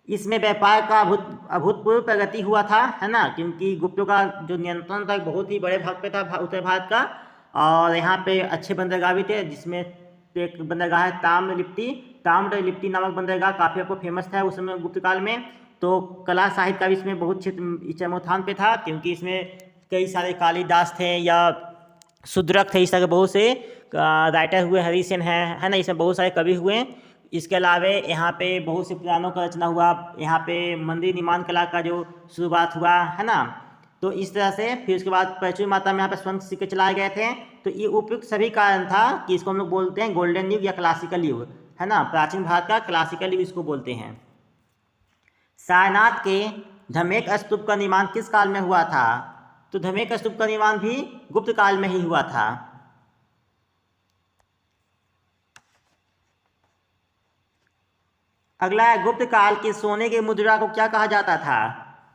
इसमें व्यापार का अभूतपूर्व प्रगति हुआ था, है ना, क्योंकि गुप्तों का जो नियंत्रण था बहुत ही बड़े भाग पे था उत्तर भारत का, और यहाँ पे अच्छे बंदरगाह भी थे, जिसमें एक बंदरगाह है ताम्रलिप्ति नामक बंदरगाह काफ़ी आपको फेमस था उस समय गुप्त काल में। तो कला साहित्य का भी इसमें बहुत चरमोत्थान पे था, क्योंकि इसमें कई सारे कालिदास थे या शूद्रक थे, इस तरह के बहुत से राइटर हुए, हरिसेन है ना, इसमें बहुत सारे कवि हुए। इसके अलावे यहाँ पे बहुत से पुराणों का रचना हुआ, यहाँ पे मंदिर निर्माण कला का जो शुरुआत हुआ, है ना। तो इस तरह से फिर उसके बाद पृथ्वी माता में यहाँ पे स्वर्ण सिक्के चलाए गए थे। तो ये उपयुक्त सभी कारण था कि इसको हम लोग बोलते हैं गोल्डन युग या क्लासिकल युग, है ना। प्राचीन भारत का क्लासिकल युग इसको बोलते हैं। सारनाथ के धमेक स्तूप का निर्माण किस काल में हुआ था? तो धमेक स्तूप का निर्माण भी गुप्त काल में ही हुआ था। अगला है गुप्त काल की सोने की मुद्रा को क्या कहा जाता था?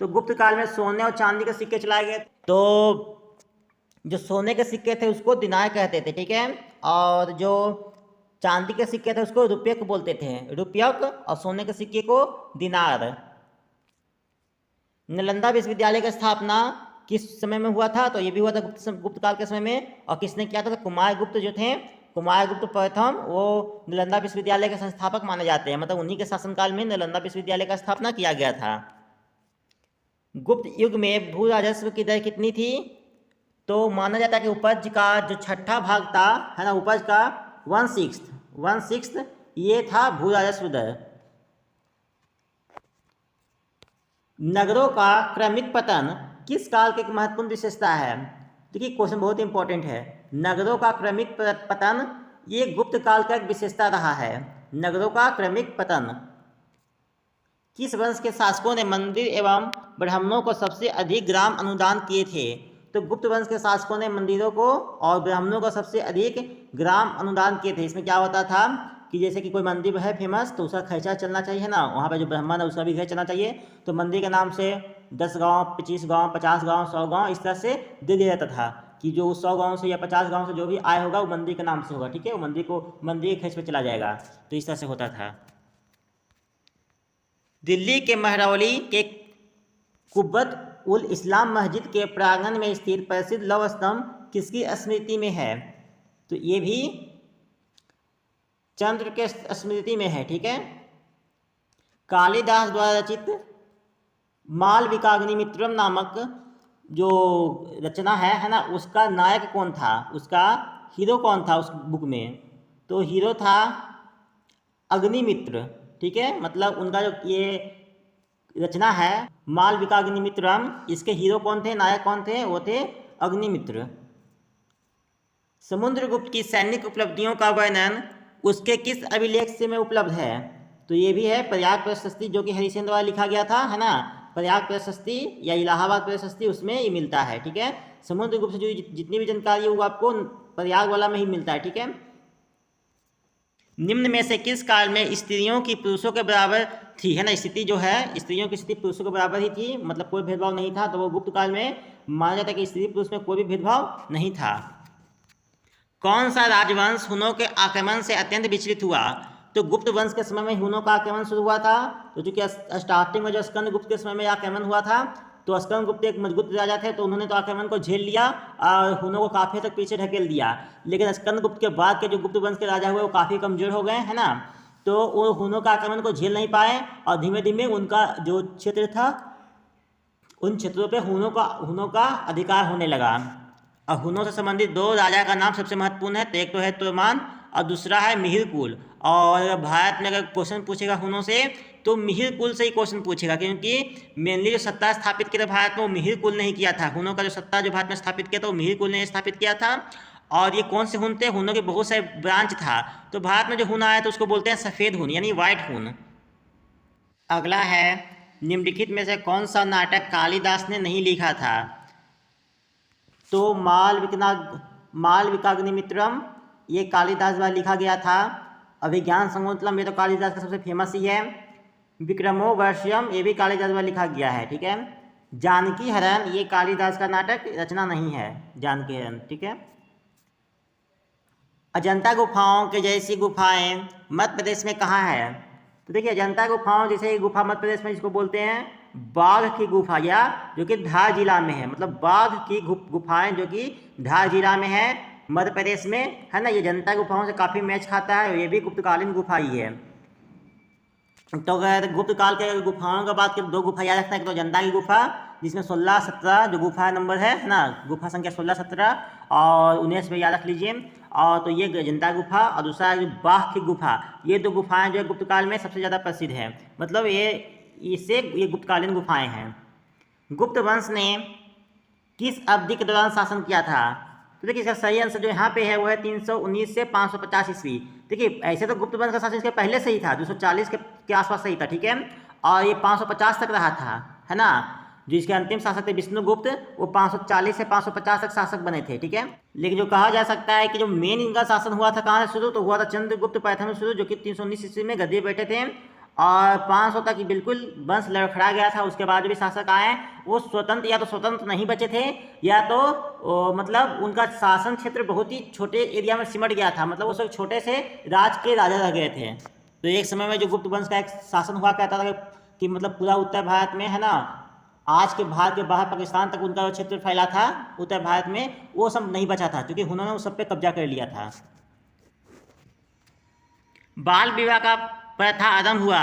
तो गुप्त काल में सोने और चांदी के सिक्के चलाए गए, तो जो सोने के सिक्के थे उसको दिनार कहते थे, ठीक है, और जो चांदी के सिक्के थे उसको रुपयक बोलते थे, रुपयक, और सोने के सिक्के को दिनार। नालंदा विश्वविद्यालय की स्थापना किस समय में हुआ था? तो ये भी हुआ था गुप्त काल के समय में, और किसने किया था? तो कुमारगुप्त जो थे, कुमारगुप्त प्रथम, वो नालंदा विश्वविद्यालय के संस्थापक माने जाते हैं, मतलब उन्हीं के शासनकाल में नालंदा विश्वविद्यालय का स्थापना किया गया था। गुप्त युग में भू राजस्व की दर कितनी थी? तो माना जाता है कि उपज का जो छठा भाग था, है ना, उपज का 1/6 ये था भू राजस्व दर। नगरों का क्रमिक पतन किस काल की महत्वपूर्ण विशेषता है? देखिए, क्वेश्चन बहुत इंपॉर्टेंट है। नगरों का क्रमिक पतन ये गुप्त काल का एक विशेषता रहा है। नगरों का क्रमिक पतन। किस वंश के शासकों ने मंदिर एवं ब्राह्मणों को सबसे अधिक ग्राम अनुदान किए थे? तो गुप्त वंश के शासकों ने मंदिरों को और ब्राह्मणों को सबसे अधिक ग्राम अनुदान किए थे। इसमें क्या होता था कि जैसे कि कोई मंदिर है फेमस, तो उसका खर्चा चलना चाहिए ना, वहाँ पे जो ब्राह्मण है उसका भी घर चलना चाहिए, तो मंदिर के नाम से 10 गांव, 25 गांव, 50 गांव, 100 गांव इस तरह से दे दिया जाता था कि जो 100 गांव से या 50 गांव से जो भी आय होगा वो मंदिर के नाम से होगा, ठीक है, वो मंदिर के खर्च पे चला जाएगा। तो इस तरह से होता था। दिल्ली के महरौली के कुब्बत उल इस्लाम मस्जिद के प्रांगण में स्थित प्रसिद्ध लौह स्तंभ किसकी स्मृति में है? तो ये भी चंद्र के स्मृति में है, ठीक है। कालिदास द्वारा रचित मालविकाग्निमित्रम नामक जो रचना है ना, उसका नायक कौन था, उसका हीरो कौन था उस बुक में? तो हीरो था अग्निमित्र, ठीक है, मतलब उनका जो ये रचना है मालविकाग्निमित्रम, इसके हीरो कौन थे, नायक कौन थे? वो थे अग्निमित्र। समुद्रगुप्त की सैनिक उपलब्धियों का वर्णन उसके किस अभिलेख से में उपलब्ध है? तो ये भी है प्रयाग प्रशस्ति, जो कि हरिश्चंद्र द्वारा लिखा गया था, है ना। प्रयाग प्रशस्ति या इलाहाबाद प्रशस्ति, उसमें ये मिलता है, ठीक है। समुद्रगुप्त से जुड़ी जितनी भी जानकारी है वो आपको प्रयाग वाला में ही मिलता है, ठीक है। निम्न में से किस काल में स्त्रियों की पुरुषों के बराबर थी, है ना। स्थिति जो है, स्त्रियों की स्थिति पुरुषों के बराबर ही थी, मतलब कोई भेदभाव नहीं था। तो वो गुप्त काल में माना जाता है कि स्त्री पुरुष में कोई भी भेदभाव नहीं था। कौन सा राजवंश हुनों के आक्रमण से अत्यंत विचलित हुआ? तो गुप्त वंश के समय में हुनों का आक्रमण शुरू हुआ था। तो चूंकि स्टार्टिंग में जो स्कंदगुप्त के समय में आक्रमण हुआ था, तो स्कंदगुप्त एक मजबूत राजा थे, तो उन्होंने तो आक्रमण को झेल लिया और हुनों को काफ़ी तक पीछे ढकेल दिया। लेकिन स्कंदगुप्त के बाद के जो गुप्त वंश के राजा हुए वो काफ़ी कमजोर हो गए, है ना। तो वो हुनों का आक्रमण को झेल नहीं पाए और धीमे धीमे उनका जो क्षेत्र था, उन क्षेत्रों पर हुनों का अधिकार होने लगा। और हुनों से संबंधित दो राजा का नाम सबसे महत्वपूर्ण है। तो एक तो है तोयमान और दूसरा है मिहिरकुल। और भारत में अगर क्वेश्चन पूछेगा हुनों से तो मिहिरकुल से ही क्वेश्चन पूछेगा, क्योंकि मेनली जो सत्ता स्थापित किया था भारत में वो मिहिरकुल ने ही किया था। हुनों का जो सत्ता जो भारत में स्थापित किया था वो मिहिरकुल ने स्थापित किया था। और ये कौन से हुन थे? हुनों के बहुत सारे ब्रांच था। तो भारत में जो हुन आया तो उसको बोलते हैं सफ़ेद हुन, यानी वाइट हुन। अगला है, निम्नलिखित में से कौन सा नाटक कालिदास ने नहीं लिखा था? तो मालविकाग्निमित्रम ये कालिदास द्वारा लिखा गया था। अभिज्ञान शाकुंतलम ये तो कालिदास का सबसे फेमस ही है। विक्रमोर्वशीयम ये भी कालिदास द्वारा लिखा गया है, ठीक है। जानकी हरण ये कालिदास का नाटक रचना नहीं है, जानकी हरण, ठीक है। अजंता गुफाओं के जैसी गुफाएं मध्य प्रदेश में कहाँ है? तो देखिए, अजंता गुफाओं जैसे गुफा मध्य प्रदेश में जिसको बोलते हैं बाघ की गुफा, या जो कि धार जिला में है। मतलब बाघ की गुफाएं जो कि धार जिला में है मध्य प्रदेश में, है ना। ये अजंता गुफाओं से काफ़ी मैच खाता है और ये भी गुप्तकालीन गुफा ही है। तो अगर गुप्त काल के गुफाओं का बात करें, दो गुफा याद रखना है। एक तो अजंता की गुफा जिसमें 16-17 जो गुफा नंबर है ना, गुफा संख्या 16-17 और 19 में याद रख लीजिए। और तो ये अजंता गुफा और दूसरा है बाघ की गुफा। ये दो गुफाएं जो है गुप्त काल में सबसे ज़्यादा प्रसिद्ध है। मतलब ये गुप्तकालीन गुफाएं हैं। गुप्त वंश ने किस अवधि के दौरान शासन किया था? तो देखिए, इसका सही आंसर जो यहाँ पे है वो है 319 से 550 ईस्वी। देखिए, ऐसे तो गुप्त वंश का शासन इसके पहले से ही था, 240 के आसपास से ही था, ठीक है। और ये 550 तक रहा था, है ना। जो इसके अंतिम शासक थे विष्णुगुप्त, वो 540 से 550 तक शासक बने थे, ठीक है। लेकिन जो कहा जा सकता है कि जो मेन इनका शासन हुआ था कहाँ से शुरू, तो हुआ था चंद्रगुप्त प्रथम शुरू, जो कि 319 ईस्वी में गद्दी बैठे थे और 500 तक बिल्कुल वंश लड़खड़ा गया था। उसके बाद जो भी शासक आए वो स्वतंत्र नहीं बचे थे, या तो मतलब उनका शासन क्षेत्र बहुत ही छोटे एरिया में सिमट गया था। मतलब वो सब छोटे से राज के राजा रह गए थे। तो एक समय में जो गुप्त वंश का एक शासन हुआ करता था कि मतलब पूरा उत्तर भारत में, है ना, आज के भारत के बाहर पाकिस्तान तक उनका क्षेत्र फैला था उत्तर भारत में, वो सब नहीं बचा था क्योंकि उन्होंने उस सब पे कब्जा कर लिया था। बाल विवाह का प्रथा आरंभ हुआ,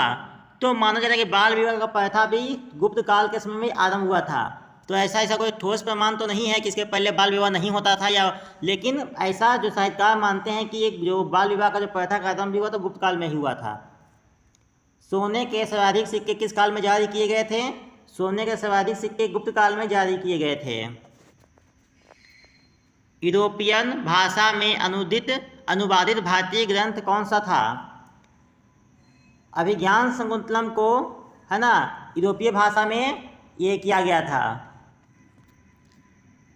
तो माना जाता है कि बाल विवाह का प्रथा भी गुप्त काल के समय में आरंभ हुआ था। तो ऐसा कोई ठोस प्रमाण तो नहीं है कि इसके पहले बाल विवाह नहीं होता था, या लेकिन ऐसा जो साहित्यकार मानते हैं कि एक जो बाल विवाह का जो प्रथा का आरंभ हुआ तो गुप्त काल में ही हुआ था। सोने के सर्वाधिक सिक्के किस काल में जारी किए गए थे? सोने के सर्वाधिक सिक्के गुप्त काल में जारी किए गए थे। यूरोपियन भाषा में अनुवादित भारतीय ग्रंथ कौन सा था? अभिज्ञान शाकुंतलम को, है ना, यूरोपीय भाषा में ये किया गया था।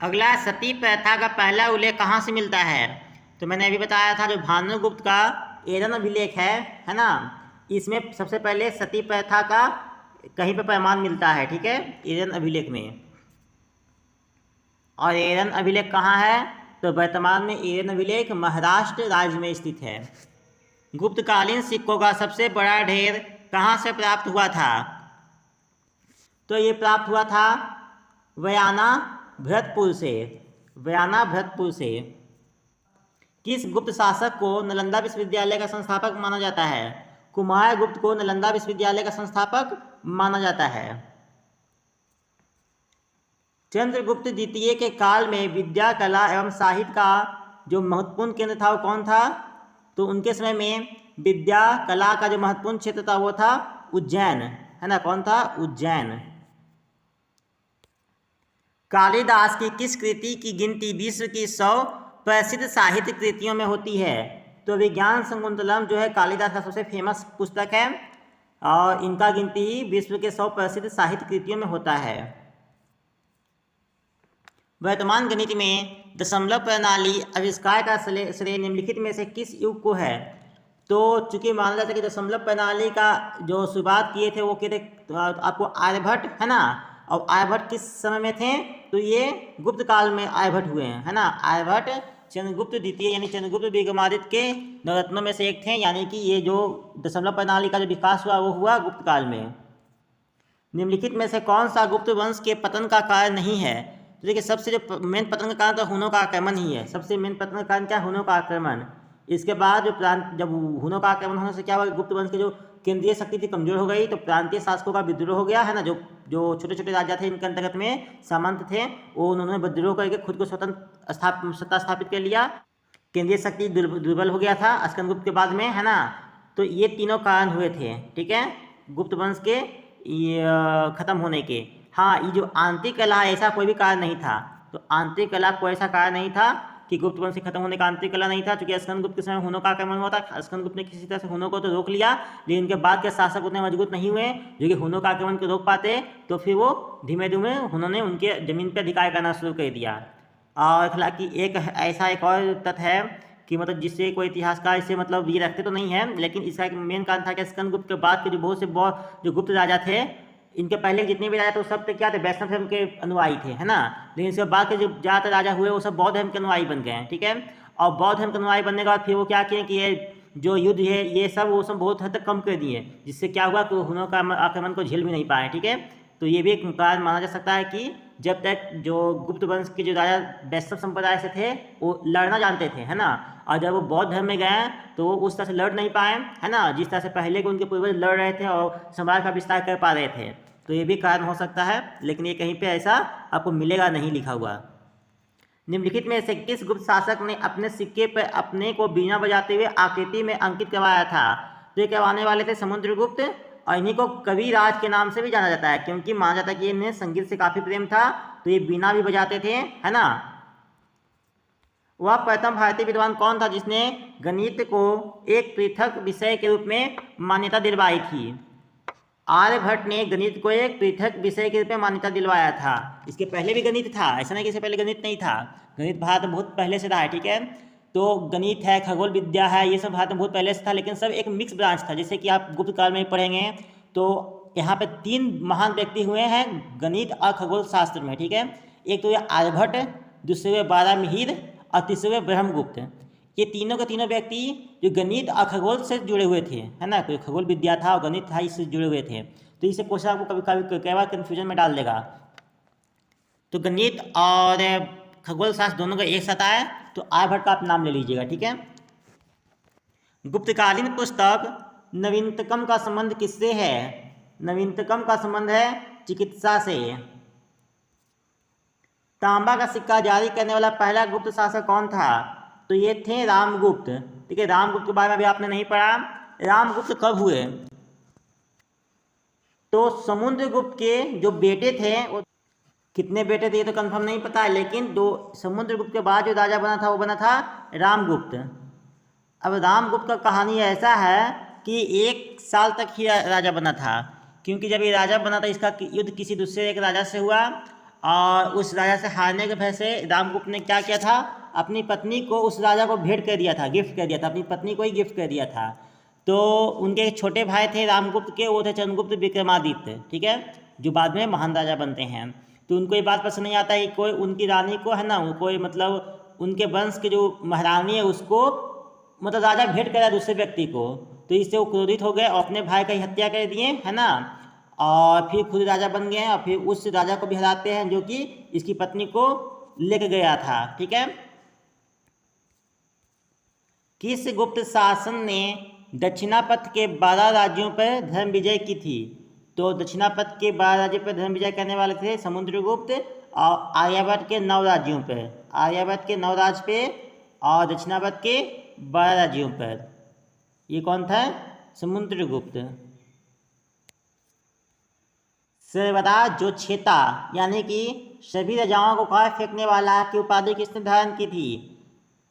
अगला, सती प्रथा का पहला उल्लेख कहाँ से मिलता है? तो मैंने अभी बताया था जो भानुगुप्त का एरन अभिलेख है ना, इसमें सबसे पहले सती प्रथा का कहीं पर प्रमाण मिलता है, ठीक है, एरन अभिलेख में। और एरन अभिलेख कहाँ है? तो वर्तमान में एरन अभिलेख महाराष्ट्र राज्य में स्थित है। गुप्तकालीन सिक्कों का सबसे बड़ा ढेर कहाँ से प्राप्त हुआ था? तो ये प्राप्त हुआ था वयाना भरतपुर से। किस गुप्त शासक को नालंदा विश्वविद्यालय का संस्थापक माना जाता है? कुमारगुप्त को नालंदा विश्वविद्यालय का संस्थापक माना जाता है। चंद्रगुप्त द्वितीय के काल में विद्या, कला एवं साहित्य का जो महत्वपूर्ण केंद्र था वो कौन था? तो उनके समय में विद्या कला का जो महत्वपूर्ण क्षेत्र था वो था उज्जैन, है ना। कौन था? उज्जैन। कालिदास की किस कृति की गिनती विश्व की 100 प्रसिद्ध साहित्य कृतियों में होती है? तो विज्ञान शकुंतलम जो है कालिदास का सबसे फेमस पुस्तक है और इनका गिनती विश्व के 100 प्रसिद्ध साहित्य कृतियों में होता है। वर्तमान गणित में दशमलव प्रणाली आविष्कार का श्रेय निम्नलिखित में से किस युग को है? तो चूंकि माना जाता है कि दशमलव प्रणाली का जो शुरुआत किए थे वो किए थे आपको आर्यभट्ट, है ना। और आर्यभट्ट किस समय में थे? तो ये गुप्त काल में आर्यभट्ट हुए हैं, है ना। आर्यभट्ट चंद्रगुप्त द्वितीय यानी चंद्रगुप्त विक्रमादित्य के नवरत्नों में से एक थे, यानी कि ये जो दशमलव प्रणाली का जो विकास हुआ वो हुआ गुप्त काल में। निम्नलिखित में से कौन सा गुप्त वंश के पतन का कारण नहीं है? तो देखिए सबसे जो मेन पतन का कारण तो हुनों का आक्रमण ही है। सबसे मेन पतन का कारण क्या? हुनों का आक्रमण। इसके बाद जो जब हुनों का आक्रमण होने से क्या हुआ, गुप्त वंश की जो केंद्रीय शक्ति थी कमजोर हो गई, तो प्रांतीय शासकों का विद्रोह हो गया, है ना। जो छोटे छोटे राजा थे इनके अंतर्गत में सामंत थे, वो उन्होंने विद्रोह करके खुद को स्वतंत्र सत्ता स्थापित कर लिया। केंद्रीय शक्ति दुर्बल हो गया था स्कंदगुप्त के बाद में, है ना। तो ये तीनों कारण हुए थे, ठीक है, गुप्त वंश के खत्म होने के। हाँ, ये जो आंतरिक कला ऐसा कोई भी कारण नहीं था। तो आंतरिक कला कोई ऐसा कारण नहीं था कि गुप्त वंश खत्म होने का आंतरिक कला नहीं था, क्योंकि स्कंदगुप्त के समय हुनों का आक्रमण हुआ था। स्कंदगुप्त ने किसी तरह से हुनों को तो रोक लिया, लेकिन इनके बाद के शासक उतने मजबूत नहीं हुए जो कि हुनों का आक्रमण को रोक पाते। तो फिर वो धीमे धीमे उन्होंने उनके जमीन पर अधिकार करना शुरू कर दिया। और हालांकि एक और तथ्य है कि मतलब जिससे कोई इतिहासकार इसे मतलब ये रखते तो नहीं है, लेकिन इसका एक मेन कारण था कि स्कंदगुप्त के बाद के जो बहुत से जो गुप्त राजा थे, इनके पहले जितने भी राजा थे वो सब क्या थे? वैष्णव धर्म के अनुयायी थे, है ना। लेकिन इसके बाद के जो ज़्यादातर राजा हुए वो सब बौद्ध धर्म के अनुयायी बन गए हैं, ठीक है। और बौद्ध धर्म के अनुयायी बनने के बाद फिर वो क्या किए कि ये जो युद्ध है ये सब वो सब बहुत हद तक कम कर दिए, जिससे क्या हुआ कि हुनों का आक्रमण को झेल भी नहीं पाए, ठीक है। तो ये भी एक कारण माना जा सकता है कि जब तक जो गुप्त वंश के जो राजा वैष्णव संप्रदाय से थे वो लड़ना जानते थे, है ना। और जब वो बौद्ध धर्म में गए तो वो उस तरह से लड़ नहीं पाए, है ना, जिस तरह से पहले के उनके पूर्वज लड़ रहे थे और समाज का विस्तार कर पा रहे थे। तो ये भी कारण हो सकता है, लेकिन ये कहीं पे ऐसा आपको मिलेगा नहीं लिखा हुआ। निम्नलिखित में से किस गुप्त शासक ने अपने सिक्के पर अपने को बीना बजाते हुए आकृति में अंकित करवाया था? तो ये करवाने वाले थे समुद्रगुप्त, और इन्हीं को कविराज के नाम से भी जाना जाता है, क्योंकि माना जाता है कि इन्हें संगीत से काफी प्रेम था, तो ये बीना भी बजाते थे, है ना। वह प्रथम भारतीय विद्वान कौन था जिसने गणित को एक पृथक विषय के रूप में मान्यता दिलवाई थी? आर्यभट्ट ने गणित को एक पृथक विषय के रूप में मान्यता दिलवाया था। इसके पहले भी गणित था, ऐसा नहीं कि इससे पहले गणित नहीं था। गणित भारत में बहुत पहले से रहा है, ठीक है। तो गणित है, खगोल विद्या है, ये सब भारत में बहुत पहले से था, लेकिन सब एक मिक्स ब्रांच था। जैसे कि आप गुप्त काल में पढ़ेंगे तो यहाँ पे 3 महान व्यक्ति हुए हैं गणित और खगोल शास्त्र में, ठीक है। एक तो ये आर्यभट्ट, दूसरे बारामिहिर और तीसरे ब्रह्मगुप्त। ये तीनों के तीनों व्यक्ति जो गणित और खगोल से जुड़े हुए थे, है ना। कोई खगोल विद्या था और गणित था, इससे जुड़े हुए थे। तो इससे क्वेश्चन आपको कभी कई बार कन्फ्यूजन में डाल देगा। तो गणित और खगोल शास्त्र दोनों का एक साथ आया, तो आर्यभट्ट का आप नाम ले लीजिएगा, ठीक है। गुप्तकालीन पुस्तक नवीनतम का संबंध किससे है? नवीनतम का संबंध है चिकित्सा से। तांबा का सिक्का जारी करने वाला पहला गुप्त शासक कौन था? तो ये थे रामगुप्त, ठीक है। रामगुप्त के बारे में अभी आपने नहीं पढ़ा। रामगुप्त कब हुए? तो समुद्रगुप्त के जो बेटे थे, वो कितने बेटे थे ये तो कंफर्म नहीं पता है, लेकिन समुद्रगुप्त के बाद जो राजा बना था वो बना था रामगुप्त। अब रामगुप्त का कहानी ऐसा है कि 1 साल तक ही राजा बना था, क्योंकि जब ये राजा बना था इसका युद्ध किसी दूसरे एक राजा से हुआ, और उस राजा से हारने के भय से रामगुप्त ने क्या किया था, अपनी पत्नी को उस राजा को भेंट कर दिया था, गिफ्ट कर दिया था, अपनी पत्नी को ही गिफ्ट कर दिया था। तो उनके छोटे भाई थे रामगुप्त के, वो थे चंद्रगुप्त विक्रमादित्य, ठीक है, जो बाद में महान राजा बनते हैं। तो उनको ये बात पसंद नहीं आता है कि कोई उनकी रानी को, है ना, कोई मतलब उनके वंश के जो महारानी है उसको मतलब राजा भेंट करा दूसरे व्यक्ति को। तो इससे वो क्रोधित हो गए और अपने भाई की हत्या कर दिए, है ना, और फिर खुद राजा बन गए। और फिर उस राजा को भी हराते हैं जो कि इसकी पत्नी को लेके गया था, ठीक है। किस गुप्त शासन ने दक्षिणापथ के 12 राज्यों पर धर्म विजय की थी? तो दक्षिणापथ के 12 राज्यों पर धर्म विजय करने वाले थे समुद्रगुप्त, और आर्यावर्त के 9 राज्यों पर, आर्यावर्त के 9 राज्य पे और दक्षिणापथ के 12 राज्यों पर। ये कौन था? समुद्रगुप्त। सर्वदा जोच्छेता यानी कि सभी राजाओं को काट फेंकने वाला की उपाधि किसने धारण की थी?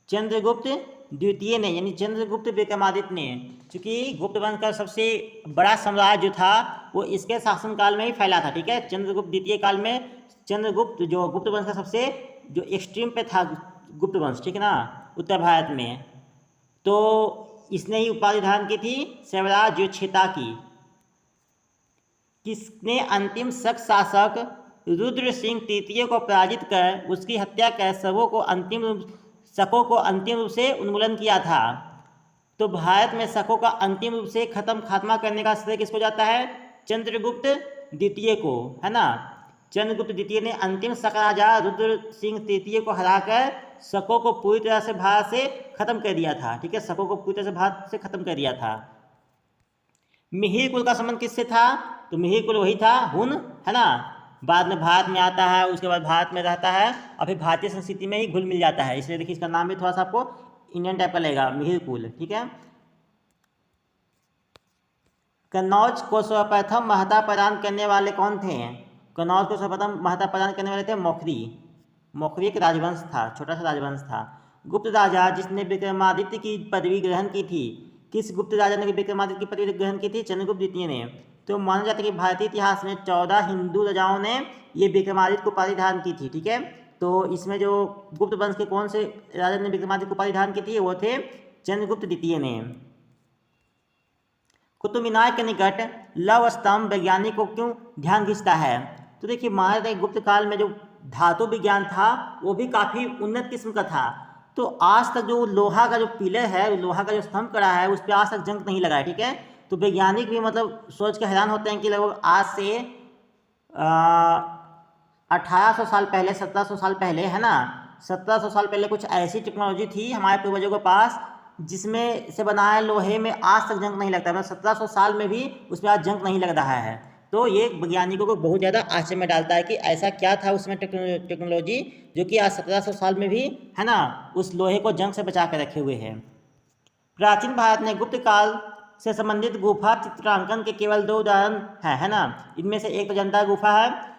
चंद्रगुप्त, द्वितीय ने यानी चंद्रगुप्त विक्रमादित्य ने, क्योंकि गुप्त वंश का सबसे बड़ा साम्राज्य जो था वो इसके शासनकाल में ही फैला था। ठीक है, चंद्रगुप्त द्वितीय काल में चंद्रगुप्त जो गुप्त वंश का सबसे जो एक्सट्रीम पे था गुप्त वंश, ठीक है ना, उत्तर भारत में, तो इसने ही उपाधि धारण की थी शैवराज ज्योतिषिता की। किसने अंतिम शक शासक रुद्र सिंह तृतीय को पराजित कर उसकी हत्या कर शकों को अंतिम रूप से उन्मूलन किया था। तो भारत में शकों का अंतिम रूप से खात्मा करने का श्रेय किसको जाता है? चंद्रगुप्त द्वितीय को, है ना। चंद्रगुप्त द्वितीय ने अंतिम शक राजा रुद्र सिंह तृतीय को हराकर शकों को पूरी तरह से भारत से खत्म कर दिया था। ठीक है, शकों को पूरी तरह से भारत से खत्म कर दिया था। मिहिर कुल का संबंध किससे था? तो मिहिर कुल वही था हुन, है ना, बाद में भारत में आता है, उसके बाद भारत में रहता है और फिर भारतीय संस्कृति में ही घुल मिल जाता है। इसलिए देखिए इसका नाम भी थोड़ा सा आपको इंडियन टाइप का लगेगा, मिहिर कुल। ठीक है, कन्नौज को सर्वप्रथम महत्ता प्रदान करने वाले कौन थे? कन्नौज को सर्वप्रथम महत्ता प्रदान करने वाले थे मौखरी। मौखरी एक राजवंश था, छोटा सा राजवंश था। गुप्त राजा जिसने विक्रमादित्य की पदवी ग्रहण की थी, किस गुप्त राजा ने विक्रमादित्य की पदवी ग्रहण की थी? चंद्रगुप्त द्वितीय ने। तो माना जाता है कि भारतीय इतिहास में 14 हिंदू राजाओं ने ये विक्रमादित्य को उपाधि धारण की थी। ठीक है, तो इसमें जो गुप्त वंश के कौन से राजा ने विक्रमादित्य को उपाधि धारण की थी वो थे चंद्रगुप्त द्वितीय ने। कुतुब मीनार के निकट लौह स्तंभ वैज्ञानिक को क्यों ध्यान खींचता है? तो देखिए माना जाता है गुप्त काल में जो धातु विज्ञान था वो भी काफ़ी उन्नत किस्म का था। तो आज तक जो लोहा का जो पिलर है, लोहा का जो स्तंभ कड़ा है, उस पर आज तक जंग नहीं लगा है। ठीक है, तो वैज्ञानिक भी मतलब सोच के हैरान होते हैं कि लगभग आज से 1800 साल पहले, 1700 साल पहले, है ना, 1700 साल पहले कुछ ऐसी टेक्नोलॉजी थी हमारे पूर्वजों के पास जिसमें से बना है लोहे में आज तक जंग नहीं लगता। मतलब 1700 साल में भी उसमें आज जंग नहीं लग रहा है। तो ये वैज्ञानिकों को बहुत ज़्यादा आश्चर्य में डालता है कि ऐसा क्या था उसमें टेक्नोलॉजी जो कि आज 1700 साल में भी, है ना, उस लोहे को जंग से बचा कर रखे हुए हैं। प्राचीन भारत में गुप्त काल से संबंधित गुफा चित्रांकन के केवल 2 उदाहरण हैं, है ना। इनमें से एक तो अजंता गुफा है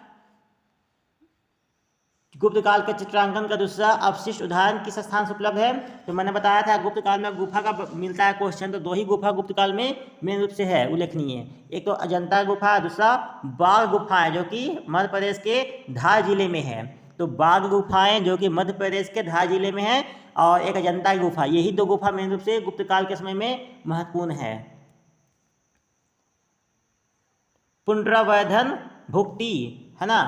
गुप्त काल के चित्रांकन का, दूसरा अवशिष्ट उदाहरण किस स्थान से उपलब्ध है? तो मैंने बताया था गुप्त काल में गुफा का मिलता है क्वेश्चन, तो 2 ही गुफा गुप्त काल में मेन रूप से है उल्लेखनीय। एक तो अजंता गुफा, दूसरा बाघ गुफा है जो कि मध्य प्रदेश के धार जिले में है। तो बाघ गुफाएं जो कि मध्य प्रदेश के धार जिले में है और एक अजंता की गुफा, यही 2 गुफा मेन रूप से गुप्त काल के समय में महत्वपूर्ण है। पुनर्वर्धन भुक्ति, है ना,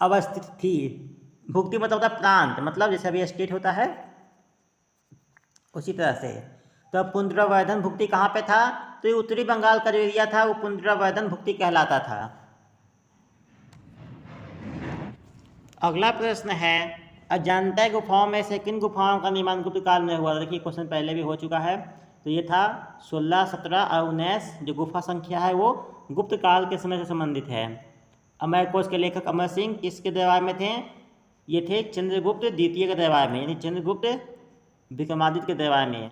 अवस्थित थी। भुक्ति मतलब होता है प्रांत, मतलब जैसे अभी स्टेट होता है उसी तरह से। तो पुनर्वर्धन भुक्ति कहाँ पे था? तो ये उत्तरी बंगाल का जो एरिया था वो पुनर्वर्धन भुक्ति कहलाता था। अगला प्रश्न है, अजंता गुफाओं में से किन गुफाओं का निर्माण गुप्त काल में हुआ? देखिए क्वेश्चन पहले भी हो चुका है। तो ये था 16, 17 और 19 जो गुफा संख्या है वो गुप्त काल के समय से संबंधित है। अमरकोश के लेखक अमर सिंह किसके दरबार में थे? ये थे चंद्रगुप्त द्वितीय के दरबार में, यानी चंद्रगुप्त विक्रमादित्य के दरबार में।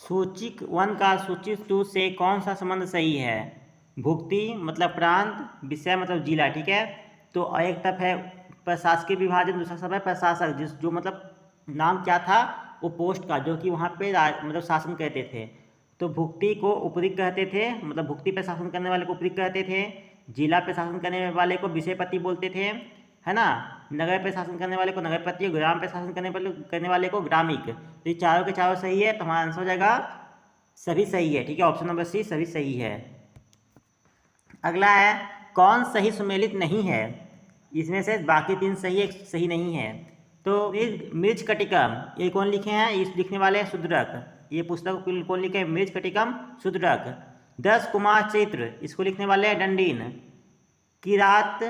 सूची 1 का सूची 2 से कौन सा संबंध सही है? भुक्ति मतलब प्रांत, विषय मतलब जिला। ठीक है, तो एक तरफ है प्रशासकीय विभाजन, दूसरा सब है प्रशासक, जो मतलब नाम क्या था वो पोस्ट का, जो कि वहाँ पे मतलब शासन करते थे। तो भुक्ति को उपरिक कहते थे, मतलब भुक्ति पे शासन करने वाले को उपरिक कहते थे। जिला पे शासन करने वाले को विषयपति बोलते थे, है ना। नगर पे शासन करने वाले को नगरपति, ग्राम पे शासन करने वाले को ग्रामिक। तो ये चारों के चारों सही है, तो हमारा आंसर हो जाएगा सभी सही है। ठीक है, ऑप्शन नंबर सी सभी सही है। अगला है कौन सही सुमेलित नहीं है? इसमें से बाकी 3 सही, एक सही नहीं है। तो ये मृच्छकटिकम, ये कौन लिखे हैं? इस लिखने वाले हैं शूद्रक। ये पुस्तक कौन लिखे हैं? मृच्छकटिकम शूद्रक। 10 कुमार चरित्र, इसको लिखने वाले हैं डंडीन। किरात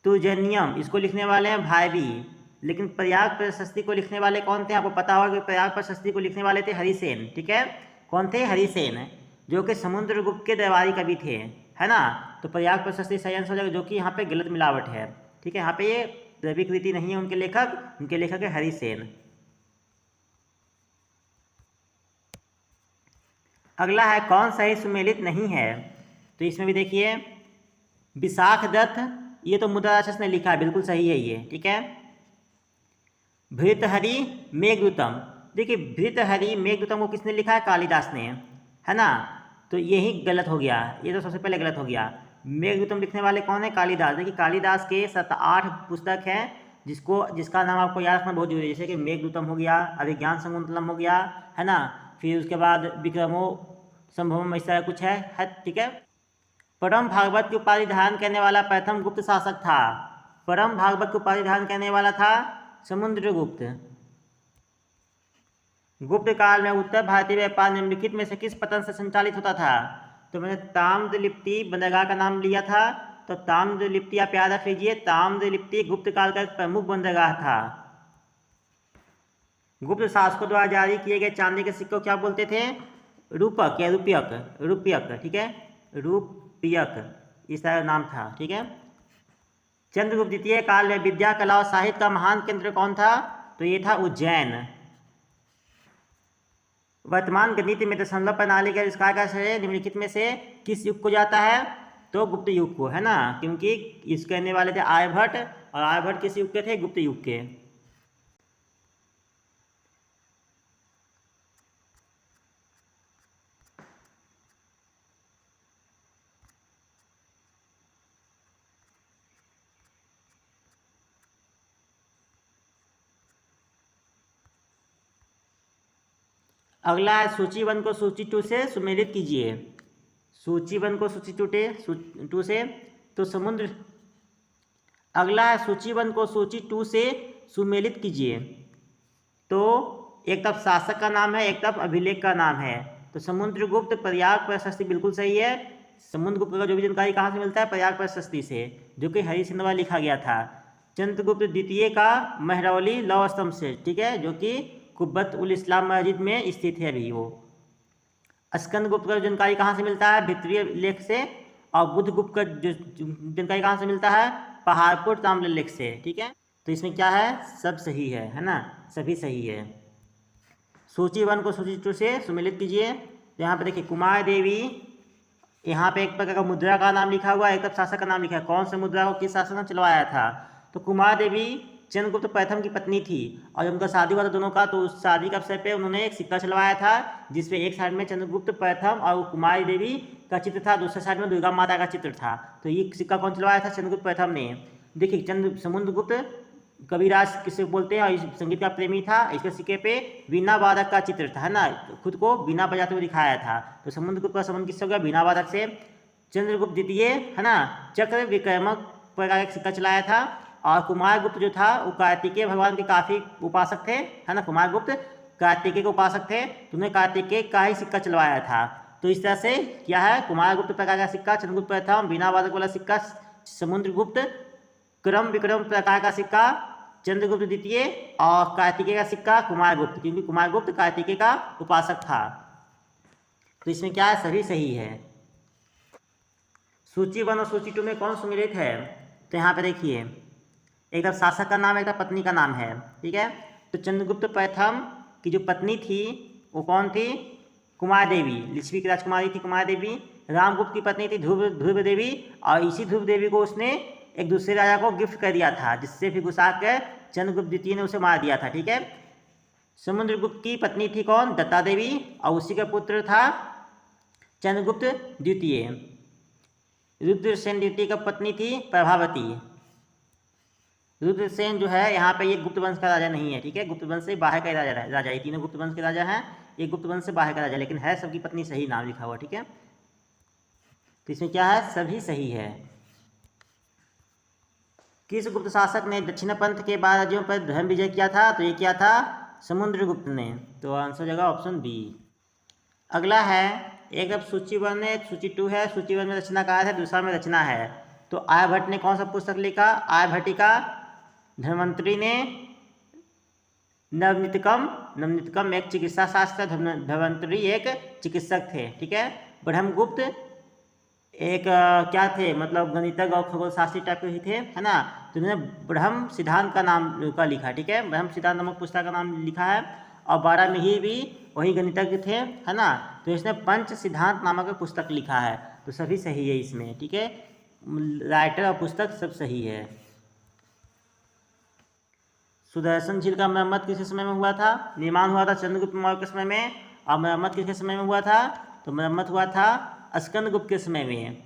तुजनियम, इसको लिखने वाले हैं भाईबी। लेकिन प्रयाग प्रशस्ति को लिखने वाले कौन थे? आपको पता होगा कि प्रयाग प्रशस्ति को लिखने वाले थे हरिसेन। ठीक है, कौन थे? हरिसेन, जो कि समुद्रगुप्त के दरबारी कवि थे, है ना। तो प्रयाग प्रशस्ति सही आंसर हो जाएगा, जो कि यहाँ पे गलत मिलावट है। ठीक है, यहाँ पे ये रवि कृति नहीं है उनके लेखक है हरिसेन। अगला है कौन सही सुमेलित नहीं है? तो इसमें भी देखिए विशाख दत्त, ये तो मुद्रा राक्षस ने लिखा है, बिल्कुल सही है ये। ठीक है, भृतहरि मेघदूतम, देखिए भृतहरि मेघदूतम को किसने लिखा है? कालिदास ने, है ना। तो यही गलत हो गया, ये तो सबसे पहले गलत हो गया। मेघदूतम लिखने वाले कौन है? कालिदास। देखिए कालिदास के 7-8 पुस्तक हैं जिसका नाम आपको याद रखना बहुत जरूरी है, जैसे कि मेघदूतम हो गया, अभिज्ञान शाकुंतलम हो गया, है ना। फिर उसके बाद विक्रमो संभवम ऐसा कुछ है, ठीक है। परम भागवत की उपाधि धारण करने वाला प्रथम गुप्त शासक था। परम भागवत की उपाधि धारण करने वाला था समुद्रगुप्त। गुप्त काल में उत्तर भारतीय व्यापार निम्नलिखित में से किस पतन से संचालित होता था? तो मैंने ताम्रलिप्ति बंदरगाह का नाम लिया था, तो ताम्रलिप्ति आप याद रख लीजिए, ताम्रलिप्ति गुप्त काल का एक प्रमुख बंदरगाह था। गुप्त शासकों द्वारा जारी किए गए चांदी के सिक्कों क्या बोलते थे? रूपक या रुपयक, रुपयक, ठीक है, रुपयक इस तरह नाम था, ठीक है। चंद्रगुप्त द्वितीय काल में विद्या, कला और साहित्य का महान केंद्र कौन था? तो ये था उज्जैन। वर्तमान गणित में दशमलव प्रणाली का आविष्कार का श्रेय निम्नलिखित में से किस युग को जाता है? तो गुप्त युग को, है ना, क्योंकि इस कहने वाले थे आर्यभट्ट, और आर्यभट्ट किस युग के थे? गुप्त युग के। अगला है सूची 1 को सूची 2 से सुमेलित कीजिए। सूची 1 को सूची 2 से तो समुद्र। अगला है सूची 1 को सूची 2 से सुमेलित कीजिए। तो एक तरफ शासक का नाम है, एक तरफ अभिलेख का नाम है। तो समुद्रगुप्त प्रयाग प्रशस्ति बिल्कुल सही है। समुद्रगुप्त का जो भी जानकारी कहाँ से मिलता है? प्रयाग प्रशस्ति से, जो कि हरिश्चंद्र द्वारा लिखा गया था। चंद्रगुप्त द्वितीय का महरौली लौह स्तंभ से, ठीक है, जो कि कुब्बत उल इस्लाम मस्जिद में स्थित है अभी वो। स्कंदगुप्त का जानकारी कहाँ से मिलता है? भित्रीय लेख से। और बुद्धगुप्त का जो जानकारी कहाँ से मिलता है? पहाड़पुर ताम्रलेख से, ठीक है। तो इसमें क्या है? सब सही है ना, सभी सही है। सूची 1 को सूची 2 से सुमेलित कीजिए। तो यहाँ पे देखिए कुमार देवी, यहाँ पे एक प्रकार का मुद्रा का नाम लिखा हुआ है, एक तरफ शासक का नाम लिखा है। कौन सा मुद्रा को किस शासक ने चलवाया था? तो कुमार देवी चंद्रगुप्त प्रथम की पत्नी थी, और जब उनका शादी हुआ था दोनों का, तो उस शादी के अवसर पे उन्होंने एक सिक्का चलवाया था, जिसपे एक साइड में चंद्रगुप्त प्रथम और कुमारी देवी का चित्र था, दूसरे साइड में दुर्गा माता का चित्र था। तो ये सिक्का कौन चलवाया था? चंद्रगुप्त प्रथम ने। देखिए समुद्रगुप्त कविराज किसे बोलते हैं और इस संगीत का प्रेमी था। इसके सिक्के पे वीणा वादक का चित्र था, है ना, खुद को वीणा बजाते हुए दिखाया था। तो समुद्रगुप्त का संबंध किससे हो गया? वीणा वादक से। चंद्रगुप्त द्वितीय, है ना, चक्र विक्रमक प्रकार का सिक्का चलाया था। और कुमारगुप्त जो था वो कार्तिकेय भगवान के काफ़ी उपासक थे, है ना। कुमारगुप्त कार्तिकेय के उपासक थे, तो उन्हें कार्तिकेय का ही सिक्का चलवाया था। तो इस तरह से क्या है? कुमारगुप्त प्रकार का सिक्का चंद्रगुप्त प्रथम, वीणा वादक वाला सिक्का समुद्रगुप्त, क्रम विक्रम प्रकार का सिक्का चंद्रगुप्त द्वितीय, और कार्तिकेय का सिक्का कुमारगुप्त, क्योंकि कुमारगुप्त कार्तिकेय का उपासक था। तो इसमें क्या है? सभी सही है। सूची 1 और सूची 2 में कौन सुमेलित है? तो यहाँ पे देखिए, एक तरफ शासक का नाम है, एक तरफ पत्नी का नाम है, ठीक है। तो चंद्रगुप्त प्रथम की जो पत्नी थी वो कौन थी? कुमार देवी, लिच्छवी की राजकुमारी थी कुमार देवी। रामगुप्त की पत्नी थी ध्रुव देवी, और इसी ध्रुव देवी को उसने एक दूसरे राजा को गिफ्ट कर दिया था, जिससे फिर गुस्सा कर चंद्रगुप्त द्वितीय ने उसे मार दिया था, ठीक है। समुद्रगुप्त की पत्नी थी कौन? दत्ता देवी, और उसी का पुत्र था चंद्रगुप्त द्वितीय। रुद्रसेन द्वितीय का पत्नी थी प्रभावती। रुद्रसेन जो है यहाँ पे ये गुप्त वंश का राजा नहीं है, ठीक है, गुप्त वंश से बाहर का राजा। ये तीनों गुप्त वंश के राजा हैं, ये गुप्त वंश से बाहर का राजा, लेकिन है सबकी पत्नी सही नाम लिखा हुआ, ठीक है। तो इसमें क्या है? सभी सही है। किस गुप्त शासक ने दक्षिण पंथ के 12 राज्यों पर धर्म विजय किया था? तो ये किया था समुद्रगुप्त ने। तो आंसर जगह ऑप्शन बी। अगला है, एक अब सूची 1 है, सूची 2 है। सूची 1 में रचनाकार है, दूसरा में रचना है। तो आर्यभट्ट ने कौन सा पुस्तक लिखा? आर्यभट्टिका। धन्वंतरि ने नवनीतकम एक चिकित्सा शास्त्र, धन्वंतरि एक चिकित्सक थे, ठीक है। ब्रह्मगुप्त एक क्या थे? मतलब गणितज्ञ और खगोल शास्त्री टाइप के ही थे, है ना। तो उन्होंने ब्रह्म सिद्धांत का नाम का लिखा, ठीक है, ब्रह्म सिद्धांत नामक पुस्तक का नाम लिखा है। और बारामीही भी वही गणितज्ञ थे, है ना। तो इसने पंच सिद्धांत नामक पुस्तक लिखा है। तो सभी सही है इसमें, ठीक है, राइटर और पुस्तक सब सही है। सुदर्शन झील का मरम्मत किसके समय में हुआ था? निर्माण हुआ था चंद्रगुप्त मौर्य के समय में। और मरम्मत किसके समय में हुआ था? तो मरम्मत हुआ था स्कंदगुप्त के समय में।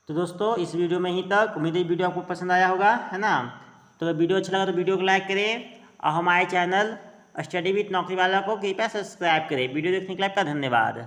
तो दोस्तों इस वीडियो में ही तक। उम्मीद है वीडियो आपको पसंद आया होगा, है ना। तो अगर वीडियो अच्छा लगा तो वीडियो को लाइक करें और हमारे चैनल स्टडी विथ नौकरी वाला को कृपया सब्सक्राइब करें। वीडियो देखने के लिए आपका धन्यवाद।